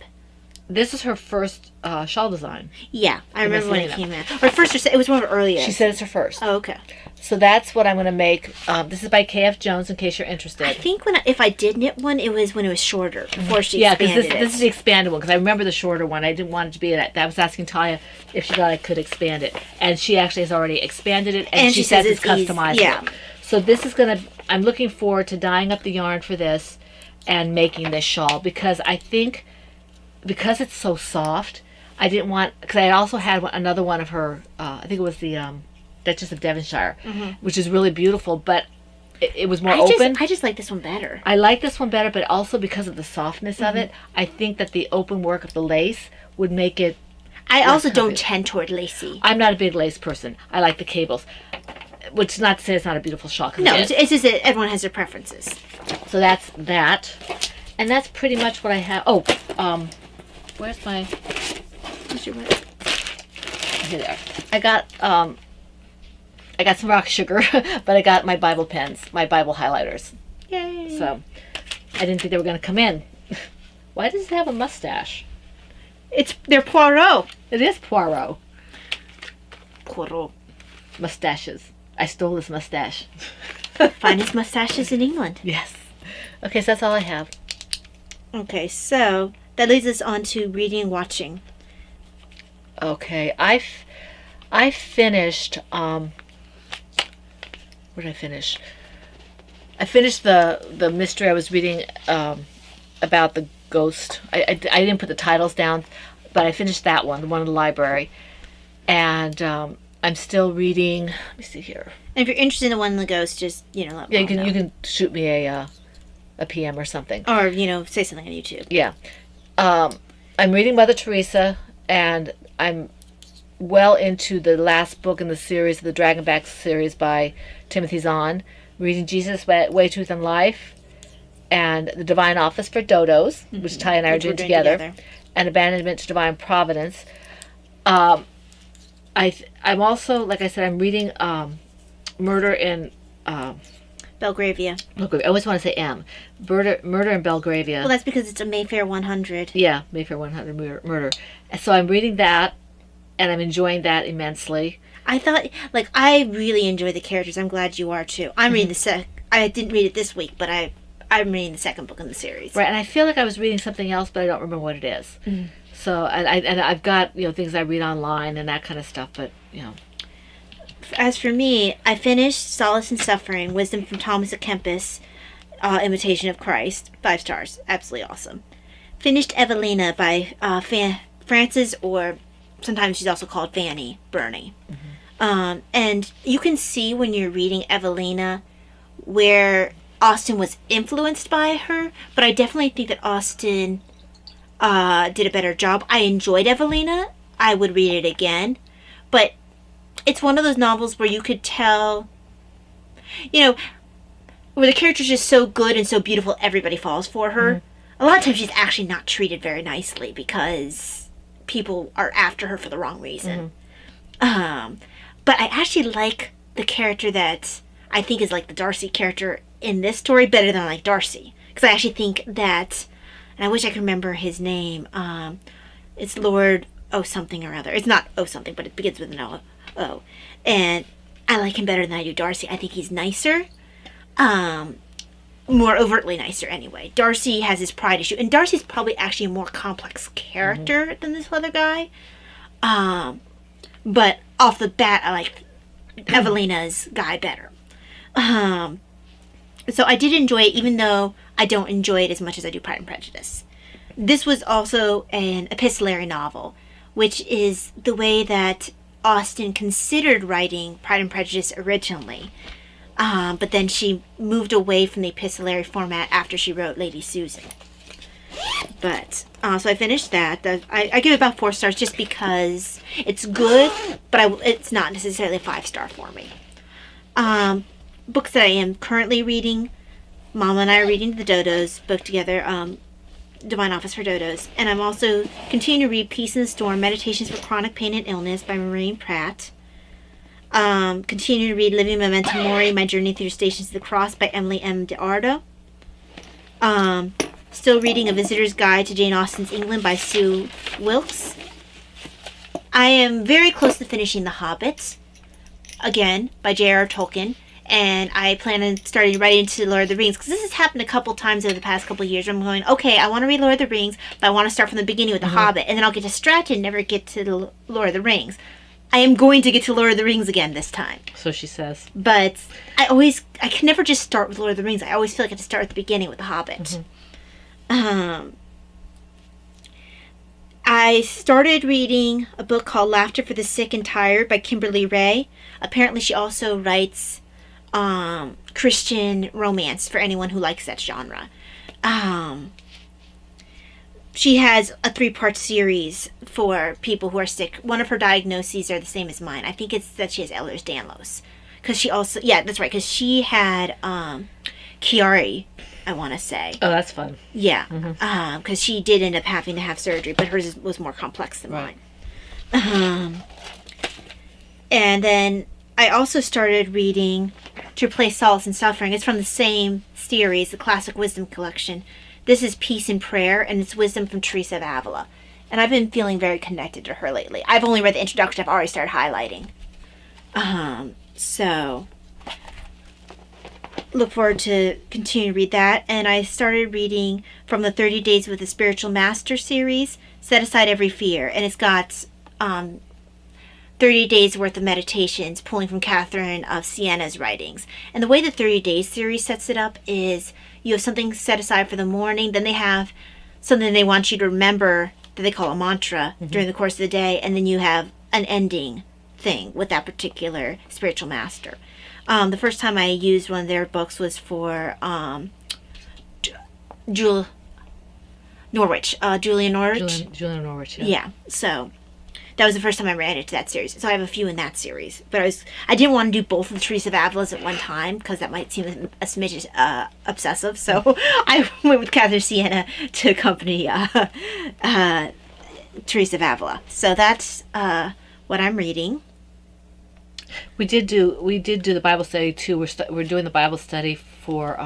This is her first shawl design. Yeah, I remember when it Missalina. came out. Or first, it was one of her earliest. She said it's her first. Oh, okay. So that's what I'm going to make. This is by KF Jones, in case you're interested. I think if I did knit one, it was when it was shorter before she Yeah, because expanded this is the expanded one, because I remember the shorter one. I didn't want it to be that. I was asking Talia if she thought I could expand it. And she actually has already expanded it, and she says it's easy. customizable. Yeah. So this is going to, I'm looking forward to dyeing up the yarn for this and making this shawl, because I think, because it's so soft, I didn't want, because I also had another one of her, I think it was the Duchess of Devonshire, which is really beautiful, but it was more open. I just like this one better. I like this one better, but also because of the softness of it, I think that the open work of the lace would make it. I also don't covered. tend toward lacy. I'm not a big lace person. I like the cables, which is not to say it's not a beautiful shawl. 'Cause No, it is. it's just that everyone has their preferences. So that's that, and that's pretty much what I have. Oh, where's my? Here they are. I got some rock sugar, but I got my Bible pens, my Bible highlighters. Yay. So I didn't think they were going to come in. Why does it have a mustache? They're Poirot. It is Poirot. Poirot. mustaches. I stole this mustache. Finest mustaches in England. Yes. Okay, so that's all I have. Okay, so that leads us on to reading and watching. Okay, I finished. What did I finish? I finished the mystery I was reading about the ghost. I didn't put the titles down, but I finished that one, the one in the library, and I'm still reading. Let me see here. And if you're interested in the one in the ghost, just let me know. You can shoot me a PM or something. Or say something on YouTube. Yeah. I'm reading Mother Teresa, and I'm well into the last book in the series, the Dragonback series by Timothy Zahn. Reading Jesus, Way, Truth, and Life, and The Divine Office for Dodos, which Ty and I are doing together, and Abandonment to Divine Providence. I'm also, like I said, I'm reading Murder in Belgravia. I always want to say M. Murder in Belgravia. Well, that's because it's a Mayfair 100. Yeah, Mayfair 100 Murder. And so I'm reading that, and I'm enjoying that immensely. I thought, I really enjoy the characters. I'm glad you are too. I'm reading I didn't read it this week, but I'm reading the second book in the series. Right, and I feel like I was reading something else, but I don't remember what it is. Mm-hmm. So, and I've got things I read online and that kind of stuff, but As for me, I finished Solace in Suffering, Wisdom from Thomas à Kempis, Imitation of Christ, 5 stars, absolutely awesome. Finished Evelina by Frances, or sometimes she's also called Fanny Burney. Mm-hmm. And you can see when you're reading Evelina where Austen was influenced by her, but I definitely think that Austen did a better job. I enjoyed Evelina. I would read it again, but it's one of those novels where you could tell, where the character's just so good and so beautiful, everybody falls for her. Mm-hmm. A lot of times she's actually not treated very nicely because people are after her for the wrong reason. Mm-hmm. But I actually like the character that I think is like the Darcy character in this story better than I like Darcy. Because I actually think that, and I wish I could remember his name, it's Lord O something or other. It's not O something, but it begins with an O. And I like him better than I do Darcy. I think he's nicer. More overtly nicer anyway. Darcy has his pride issue. And Darcy's probably actually a more complex character than this other guy. But off the bat, I like Evelina's guy better. So I did enjoy it, even though I don't enjoy it as much as I do Pride and Prejudice. This was also an epistolary novel, which is the way that Austen considered writing Pride and Prejudice originally. But then she moved away from the epistolary format after she wrote Lady Susan. But, so I finished that. I give it about 4 stars just because it's good, but it's not necessarily a 5-star for me. Books that I am currently reading, Mama and I are reading the Dodos book together, Divine Office for Dodos. And I'm also continuing to read Peace in the Storm, Meditations for Chronic Pain and Illness by Maureen Pratt. Continue to read Living Memento Mori, My Journey Through Stations of the Cross by Emily M. DiArdo. Still reading A Visitor's Guide to Jane Austen's England by Sue Wilkes. I am very close to finishing The Hobbit, again, by J.R.R. Tolkien. And I plan on starting right into Lord of the Rings, because this has happened a couple times over the past couple of years. I'm going, okay, I want to read Lord of the Rings, but I want to start from the beginning with The Hobbit, and then I'll get distracted and never get to the Lord of the Rings. I am going to get to Lord of the Rings again this time. So she says. But I can never just start with Lord of the Rings. I always feel like I have to start at the beginning with The Hobbit. I started reading a book called Laughter for the Sick and Tired by Kimberly Ray. Apparently she also writes Christian romance for anyone who likes that genre. She has a 3-part series for people who are sick. One of her diagnoses are the same as mine. I think it's that she has Ehlers-Danlos. Because she also, yeah, that's right, because she had Chiari, I want to say. Oh, that's fun. Yeah, because she did end up having to have surgery, but hers was more complex than mine. And then I also started reading To Replace Solace in Suffering. It's from the same series, the Classic Wisdom Collection. This is Peace and Prayer, and it's Wisdom from Teresa of Avila. And I've been feeling very connected to her lately. I've only read the introduction. I've already started highlighting. So look forward to continue to read that. And I started reading from the 30 Days with the Spiritual Master series, Set Aside Every Fear. And it's got 30 days worth of meditations pulling from Catherine of Siena's writings. And the way the 30 Days series sets it up is you have something set aside for the morning, then they have something they want you to remember that they call a mantra during the course of the day, and then you have an ending thing with that particular spiritual master. The first time I used one of their books was for Julia Norwich. Julian Norwich. Yeah, so that was the first time I ran into that series. So I have a few in that series. But I didn't want to do both of the Teresa of Avila's at one time because that might seem a smidge obsessive. So I went with Catherine Siena to accompany Teresa of Avila. So that's what I'm reading. We did do the Bible study too. We're doing the Bible study for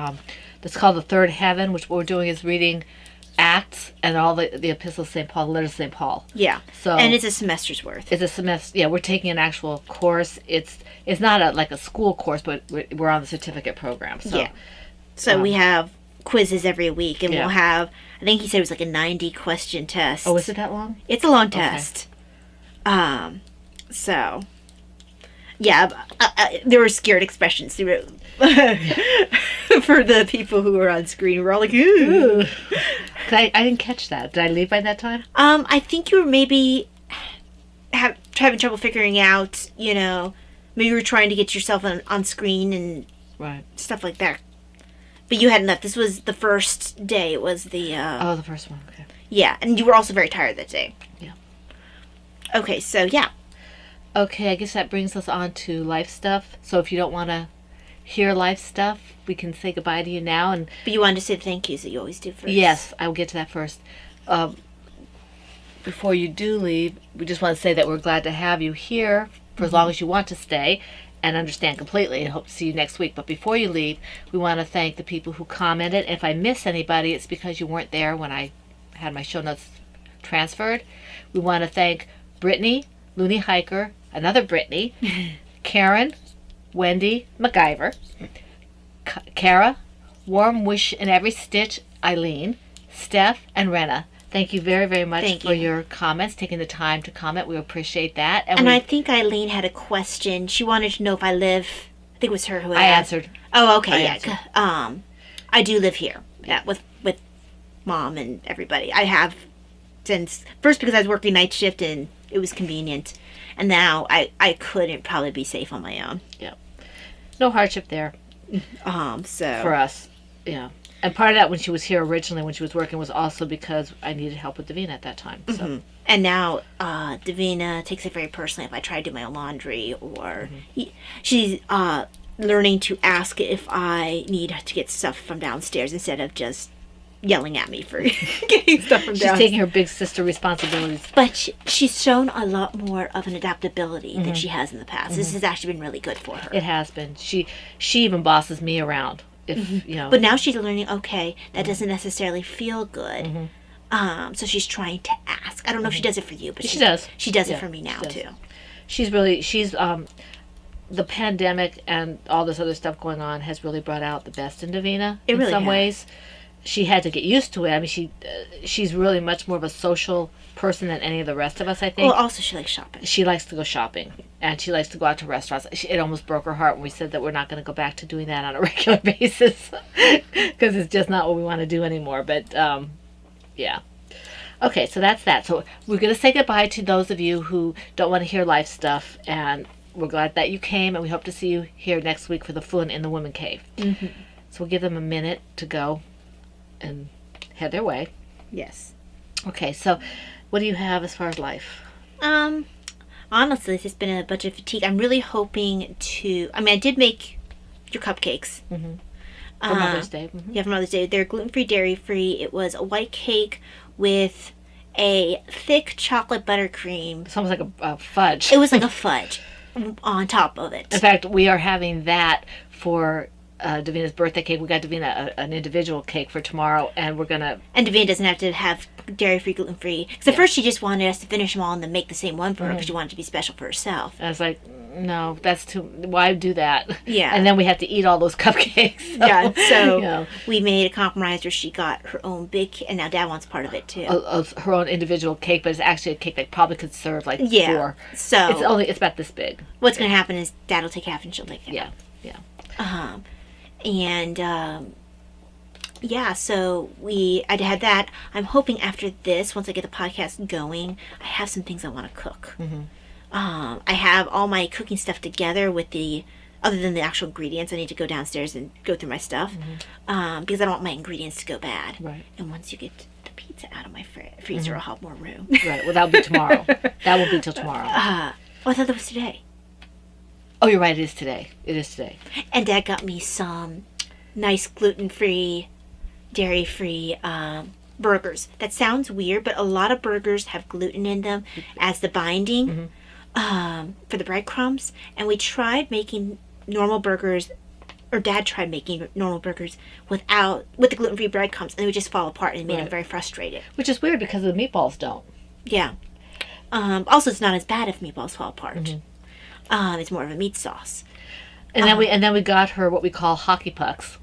that's called the Third Heaven, which what we're doing is reading Acts and all the epistles of St. Paul, the letters of St. Paul. Yeah. So and it's a semester's worth. It's a semester. Yeah, we're taking an actual course. It's not like a school course, but we're on the certificate program. So yeah. So we have quizzes every week, and Yeah. we'll have. I think he said it was like a 90-question test. Oh, is it that long? It's a long test. So, yeah, there were scared expressions for the people who were on screen. We're all like, ooh. I didn't catch that. Did I leave by that time? I think you were maybe having trouble figuring out, maybe you were trying to get yourself on screen and Right. stuff like that. But you hadn't left. This was the first day. It was the... the first one. Okay. Yeah, and you were also very tired that day. Yeah. Okay, so yeah. Okay, I guess that brings us on to life stuff. So if you don't want to hear life stuff, we can say goodbye to you now. And But you wanted to say the thank yous that you always do first. yes, I will get to that first. Before you do leave, we just want to say that we're glad to have you here for as long as you want to stay and understand completely, and hope to see you next week. But before you leave, we want to thank the people who commented. If I miss anybody, it's because you weren't there when I had my show notes transferred. We want to thank Brittany, Looney Hiker, another Brittany, Karen, Wendy, MacGyver, Kara, Warm Wish in Every Stitch, Eileen, Steph, and Renna. Thank you very, very much for your comments, taking the time to comment. We appreciate that. And I think Eileen had a question. She wanted to know if I live... I think it was her who I asked. answered. Oh, okay, I yeah. I do live here with Mom and everybody. I have since... First because I was working night shift and it was convenient. And now I couldn't probably be safe on my own. Yeah. No hardship there So... for us. Yeah. And part of that when she was here originally, when she was working, was also because I needed help with Davina at that time. So. And now Davina takes it very personally if I try to do my own laundry, or she's learning to ask if I need to get stuff from downstairs instead of just yelling at me for getting stuff from She's downstairs. taking her big sister responsibilities. But she's shown a lot more of an adaptability than she has in the past. This has actually been really good for her. It has been. She even bosses me around. If But now she's learning, okay, that doesn't necessarily feel good. So she's trying to ask. I don't know if she does it for you, but she does. She does it Yeah, for me now, she does. too. She's the pandemic and all this other stuff going on has really brought out the best in Davina in really some has. ways. She had to get used to it. I mean, she's really much more of a social person than any of the rest of us, I think. Well, also she likes shopping. She likes to go shopping, and she likes to go out to restaurants. It almost broke her heart when we said that we're not going to go back to doing that on a regular basis because it's just not what we want to do anymore. But yeah. Okay, so that's that. So we're going to say goodbye to those of you who don't want to hear life stuff, and we're glad that you came, and we hope to see you here next week for the Fun in the Woman Cave. So we'll give them a minute to go and head their way. Yes. Okay, so what do you have as far as life? Honestly, it's just been a bunch of fatigue. I'm really hoping to... I mean, I did make your cupcakes. For Mother's Day. Yeah, for Mother's Day. They're gluten-free, dairy-free. It was a white cake with a thick chocolate buttercream. It's almost like a fudge. It was like a fudge on top of it. In fact, we are having that for Davina's birthday cake. We got Davina an individual cake for tomorrow, and we're going to... And Davina doesn't have to have dairy-free, gluten-free. Because at first she just wanted us to finish them all and then make the same one for her because she wanted it to be special for herself. I was like, no, that's too. Why do that? Yeah. And then we have to eat all those cupcakes. Yeah, so you know, we made a compromise where she got her own big, and now Dad wants part of it too. of her own individual cake, but it's actually a cake that probably could serve like Yeah. 4. So It's about this big. what's going to happen is Dad will take half and she'll take half. Yeah, yeah. And yeah, so I had that. I'm hoping after this, once I get the podcast going, I have some things I want to cook. I have all my cooking stuff together with other than the actual ingredients. I need to go downstairs and go through my stuff because I don't want my ingredients to go bad. Right. And once you get the pizza out of my freezer, I'll have more room. Right. Well, that'll be tomorrow. That won't be till tomorrow. Oh, I thought that was today. Oh, you're right. It is today. It is today. And Dad got me some nice gluten-free, dairy-free burgers. That sounds weird, but a lot of burgers have gluten in them as the binding for the breadcrumbs. And we tried making normal burgers, or Dad tried making normal burgers with the gluten-free breadcrumbs, and they would just fall apart, and it made him very frustrated. Which is weird because the meatballs don't. Yeah. Also, it's not as bad if meatballs fall apart. It's more of a meat sauce. And then we got her what we call hockey pucks.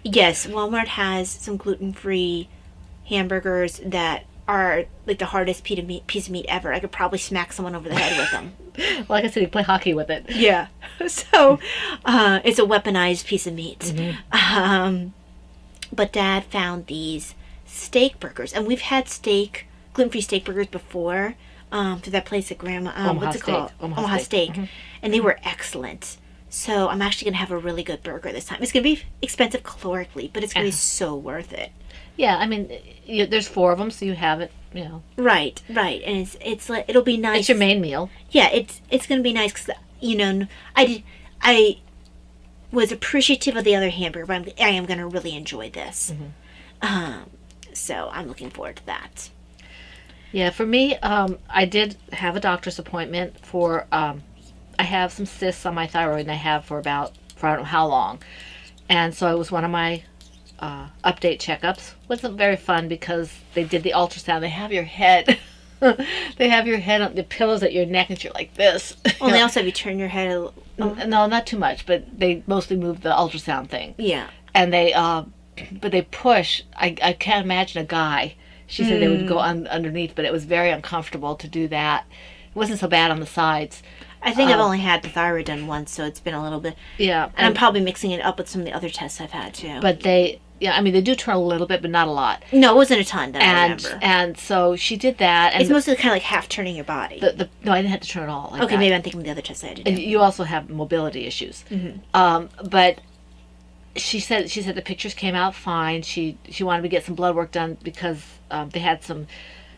Yes, Walmart has some gluten-free hamburgers that are like the hardest piece of meat ever. I could probably smack someone over the head with them. Like I said, you play hockey with it. Yeah. So it's a weaponized piece of meat. But Dad found these steak burgers, and we've had gluten-free steak burgers before through that place at Grandma. What's it called? Omaha Steak. And they were excellent. So I'm actually going to have a really good burger this time. It's going to be expensive calorically, but it's going to be so worth it. Yeah, I mean, there's 4 of them, so you have it, you know. Right. And it's like, it'll be nice. It's your main meal. Yeah, it's going to be nice because, you know, I was appreciative of the other hamburger, but I am going to really enjoy this. So I'm looking forward to that. Yeah, for me, I did have a doctor's appointment for, I have some cysts on my thyroid, and I have for I don't know how long. And so it was one of my update checkups. Wasn't very fun because they did the ultrasound. They have your head. They have your head on the pillows at your neck, and you're like this. Well, they also have you turn your head a little. No, not too much, but they mostly moved the ultrasound thing. Yeah. And they, but they push. I can't imagine a guy. She said they would go underneath, but it was very uncomfortable to do that. It wasn't so bad on the sides. I think I've only had the thyroid done once, so it's been a little bit. Yeah. And I'm probably mixing it up with some of the other tests I've had too. But they do turn a little bit, but not a lot. No, it wasn't a ton that I remember. And so she did that. And it's mostly kind of like half turning your body. No, I didn't have to turn it all like okay, that. maybe I'm thinking of the other tests I had to do. And you also have mobility issues. But she said the pictures came out fine. She wanted to get some blood work done because they had some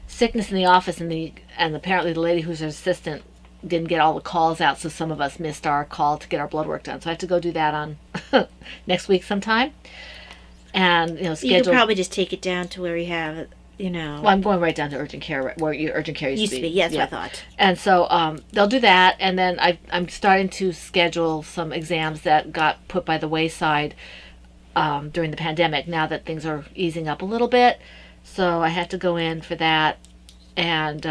sickness in the office, and apparently the lady who's her assistant didn't get all the calls out, so some of us missed our call to get our blood work done. So I have to go do that on next week sometime. And schedule. You could probably just take it down to where you have, Well, I'm going right down to urgent care, where your urgent care used to be. Yes, yeah. I thought. And so they'll do that, and then I'm starting to schedule some exams that got put by the wayside during the pandemic. Now that things are easing up a little bit, so I had to go in for that, and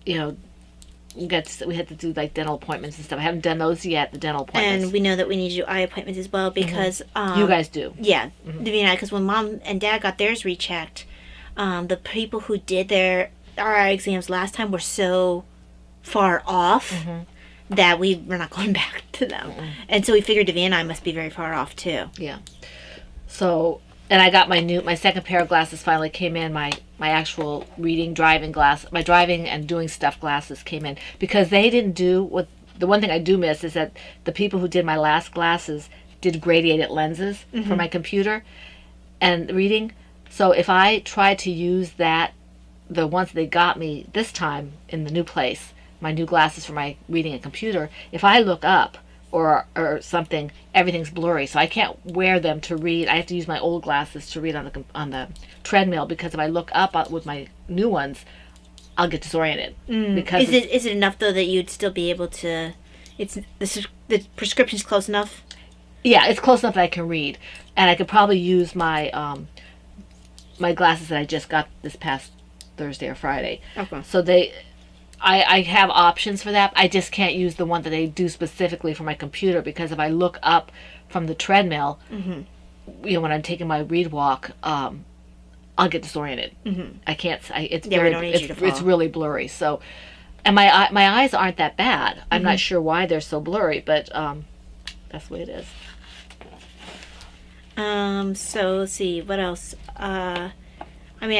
we had to do like dental appointments and stuff. I haven't done those yet, the dental appointments. And we know that we need to do eye appointments as well because you guys do. Yeah, because when Mom and Dad got theirs rechecked, the people who did their eye exams last time were so far off that we're not going back to them. And so we figured Davina and I must be very far off too. Yeah. So, and I got my second pair of glasses finally came in. My actual driving and doing stuff glasses came in because they didn't do what. The one thing I do miss is that the people who did my last glasses did gradiated lenses for my computer and reading. So if I try to use the ones they got me this time in the new place, my new glasses for my reading and computer, if I look up or something, everything's blurry. So I can't wear them to read. I have to use my old glasses to read on the treadmill because if I look up with my new ones, I'll get disoriented. Because is it enough though that you'd still be able to? The prescription's close enough. Yeah, it's close enough that I can read, and I could probably use my my glasses that I just got this past Thursday or Friday. Okay. So I have options for that. I just can't use the one that I do specifically for my computer, because if I look up from the treadmill, when I'm taking my read walk, I'll get disoriented. I can't. It's Yeah, we don't need you to it's fall. really blurry. So, and my eyes aren't that bad. I'm not sure why they're so blurry, but that's the way it is. So let's see, what else? I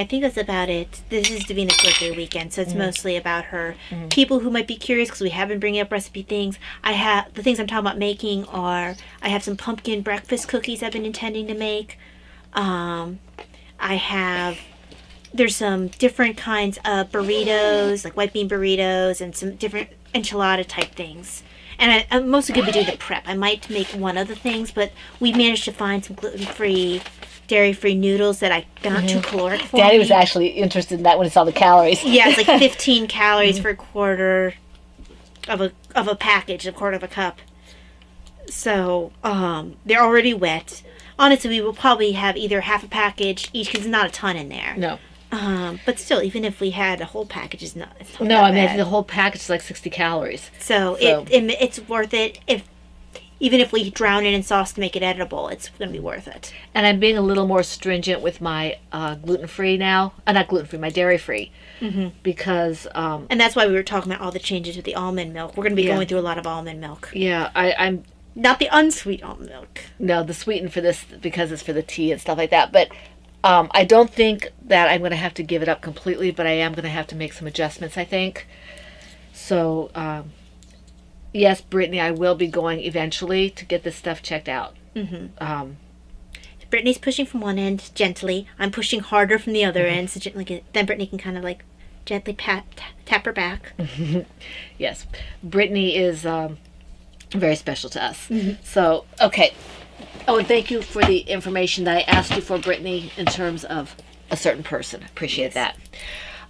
think that's about it. This is Davina's birthday weekend, so it's mostly about her. People who might be curious, because we have been bringing up recipe things. The things I'm talking about making are, I have some pumpkin breakfast cookies I've been intending to make. There's some different kinds of burritos, like white bean burritos, and some different enchilada type things. And I'm mostly going to be doing the prep. I might make one of the things, but we managed to find some gluten-free, dairy-free noodles that I got too caloric for Daddy me. was actually interested in that when he saw the calories. Yeah, it's like 15 calories for a quarter of a package, a quarter of a cup. So, they're already wet. Honestly, we will probably have either half a package each, because there's not a ton in there. No. But still, even if we had a whole package, it's not No, that I mean, bad. the whole package is like 60 calories. So So- it's worth it. Even if we drown it in sauce to make it edible, it's going to be worth it. And I'm being a little more stringent with my gluten-free now. Not gluten-free, my dairy-free. Because, And that's why we were talking about all the changes with the almond milk. We're going to be Yeah. going through a lot of almond milk. yeah, I'm Not the unsweet almond milk. no, the sweetened for this, because it's for the tea and stuff like that. But I don't think that I'm going to have to give it up completely, but I am going to have to make some adjustments, I think. So, yes, Brittany, I will be going eventually to get this stuff checked out. Brittany's pushing from one end gently. I'm pushing harder from the other end. So then Brittany can kind of like gently tap her back. Yes, Brittany is very special to us. So, okay. Oh, and thank you for the information that I asked you for, Brittany, in terms of a certain person. Appreciate that.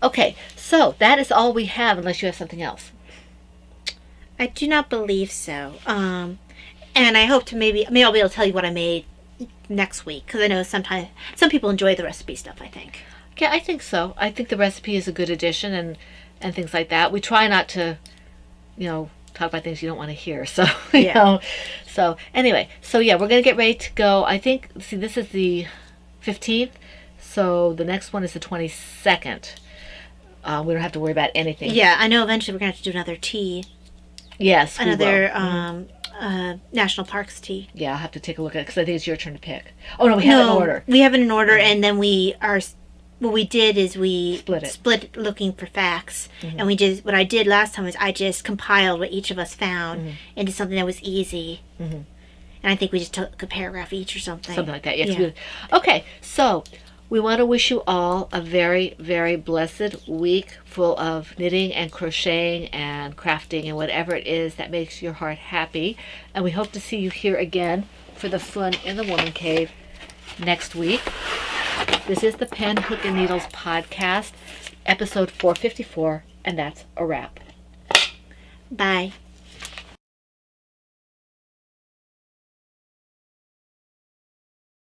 Okay, so that is all we have, unless you have something else. I do not believe so. And I hope to maybe I'll be able to tell you what I made next week, because I know sometimes some people enjoy the recipe stuff, I think. Yeah, I think so. I think the recipe is a good addition and things like that. We try not to, talk about things you don't want to hear. So, Yeah. So anyway, so yeah, we're going to get ready to go. I think, this is the 15th. So the next one is the 22nd. We don't have to worry about anything. Yeah, I know eventually we're going to have to do another tea. Yes, we will. Another national parks tea. Yeah, I'll have to take a look at it, because I think it's your turn to pick. Oh, no, we have it in order. We have it in order, and then what we did is we Split it. looking for facts, and what I did last time was I just compiled what each of us found into something that was easy, and I think we just took a paragraph each or something. Something like that. Yes. Yeah. Okay, so we want to wish you all a very, very blessed week full of knitting and crocheting and crafting and whatever it is that makes your heart happy. And we hope to see you here again for the Fun in the Woman Cave next week. This is the Pen, Hook, and Needles podcast, episode 454, and that's a wrap. Bye.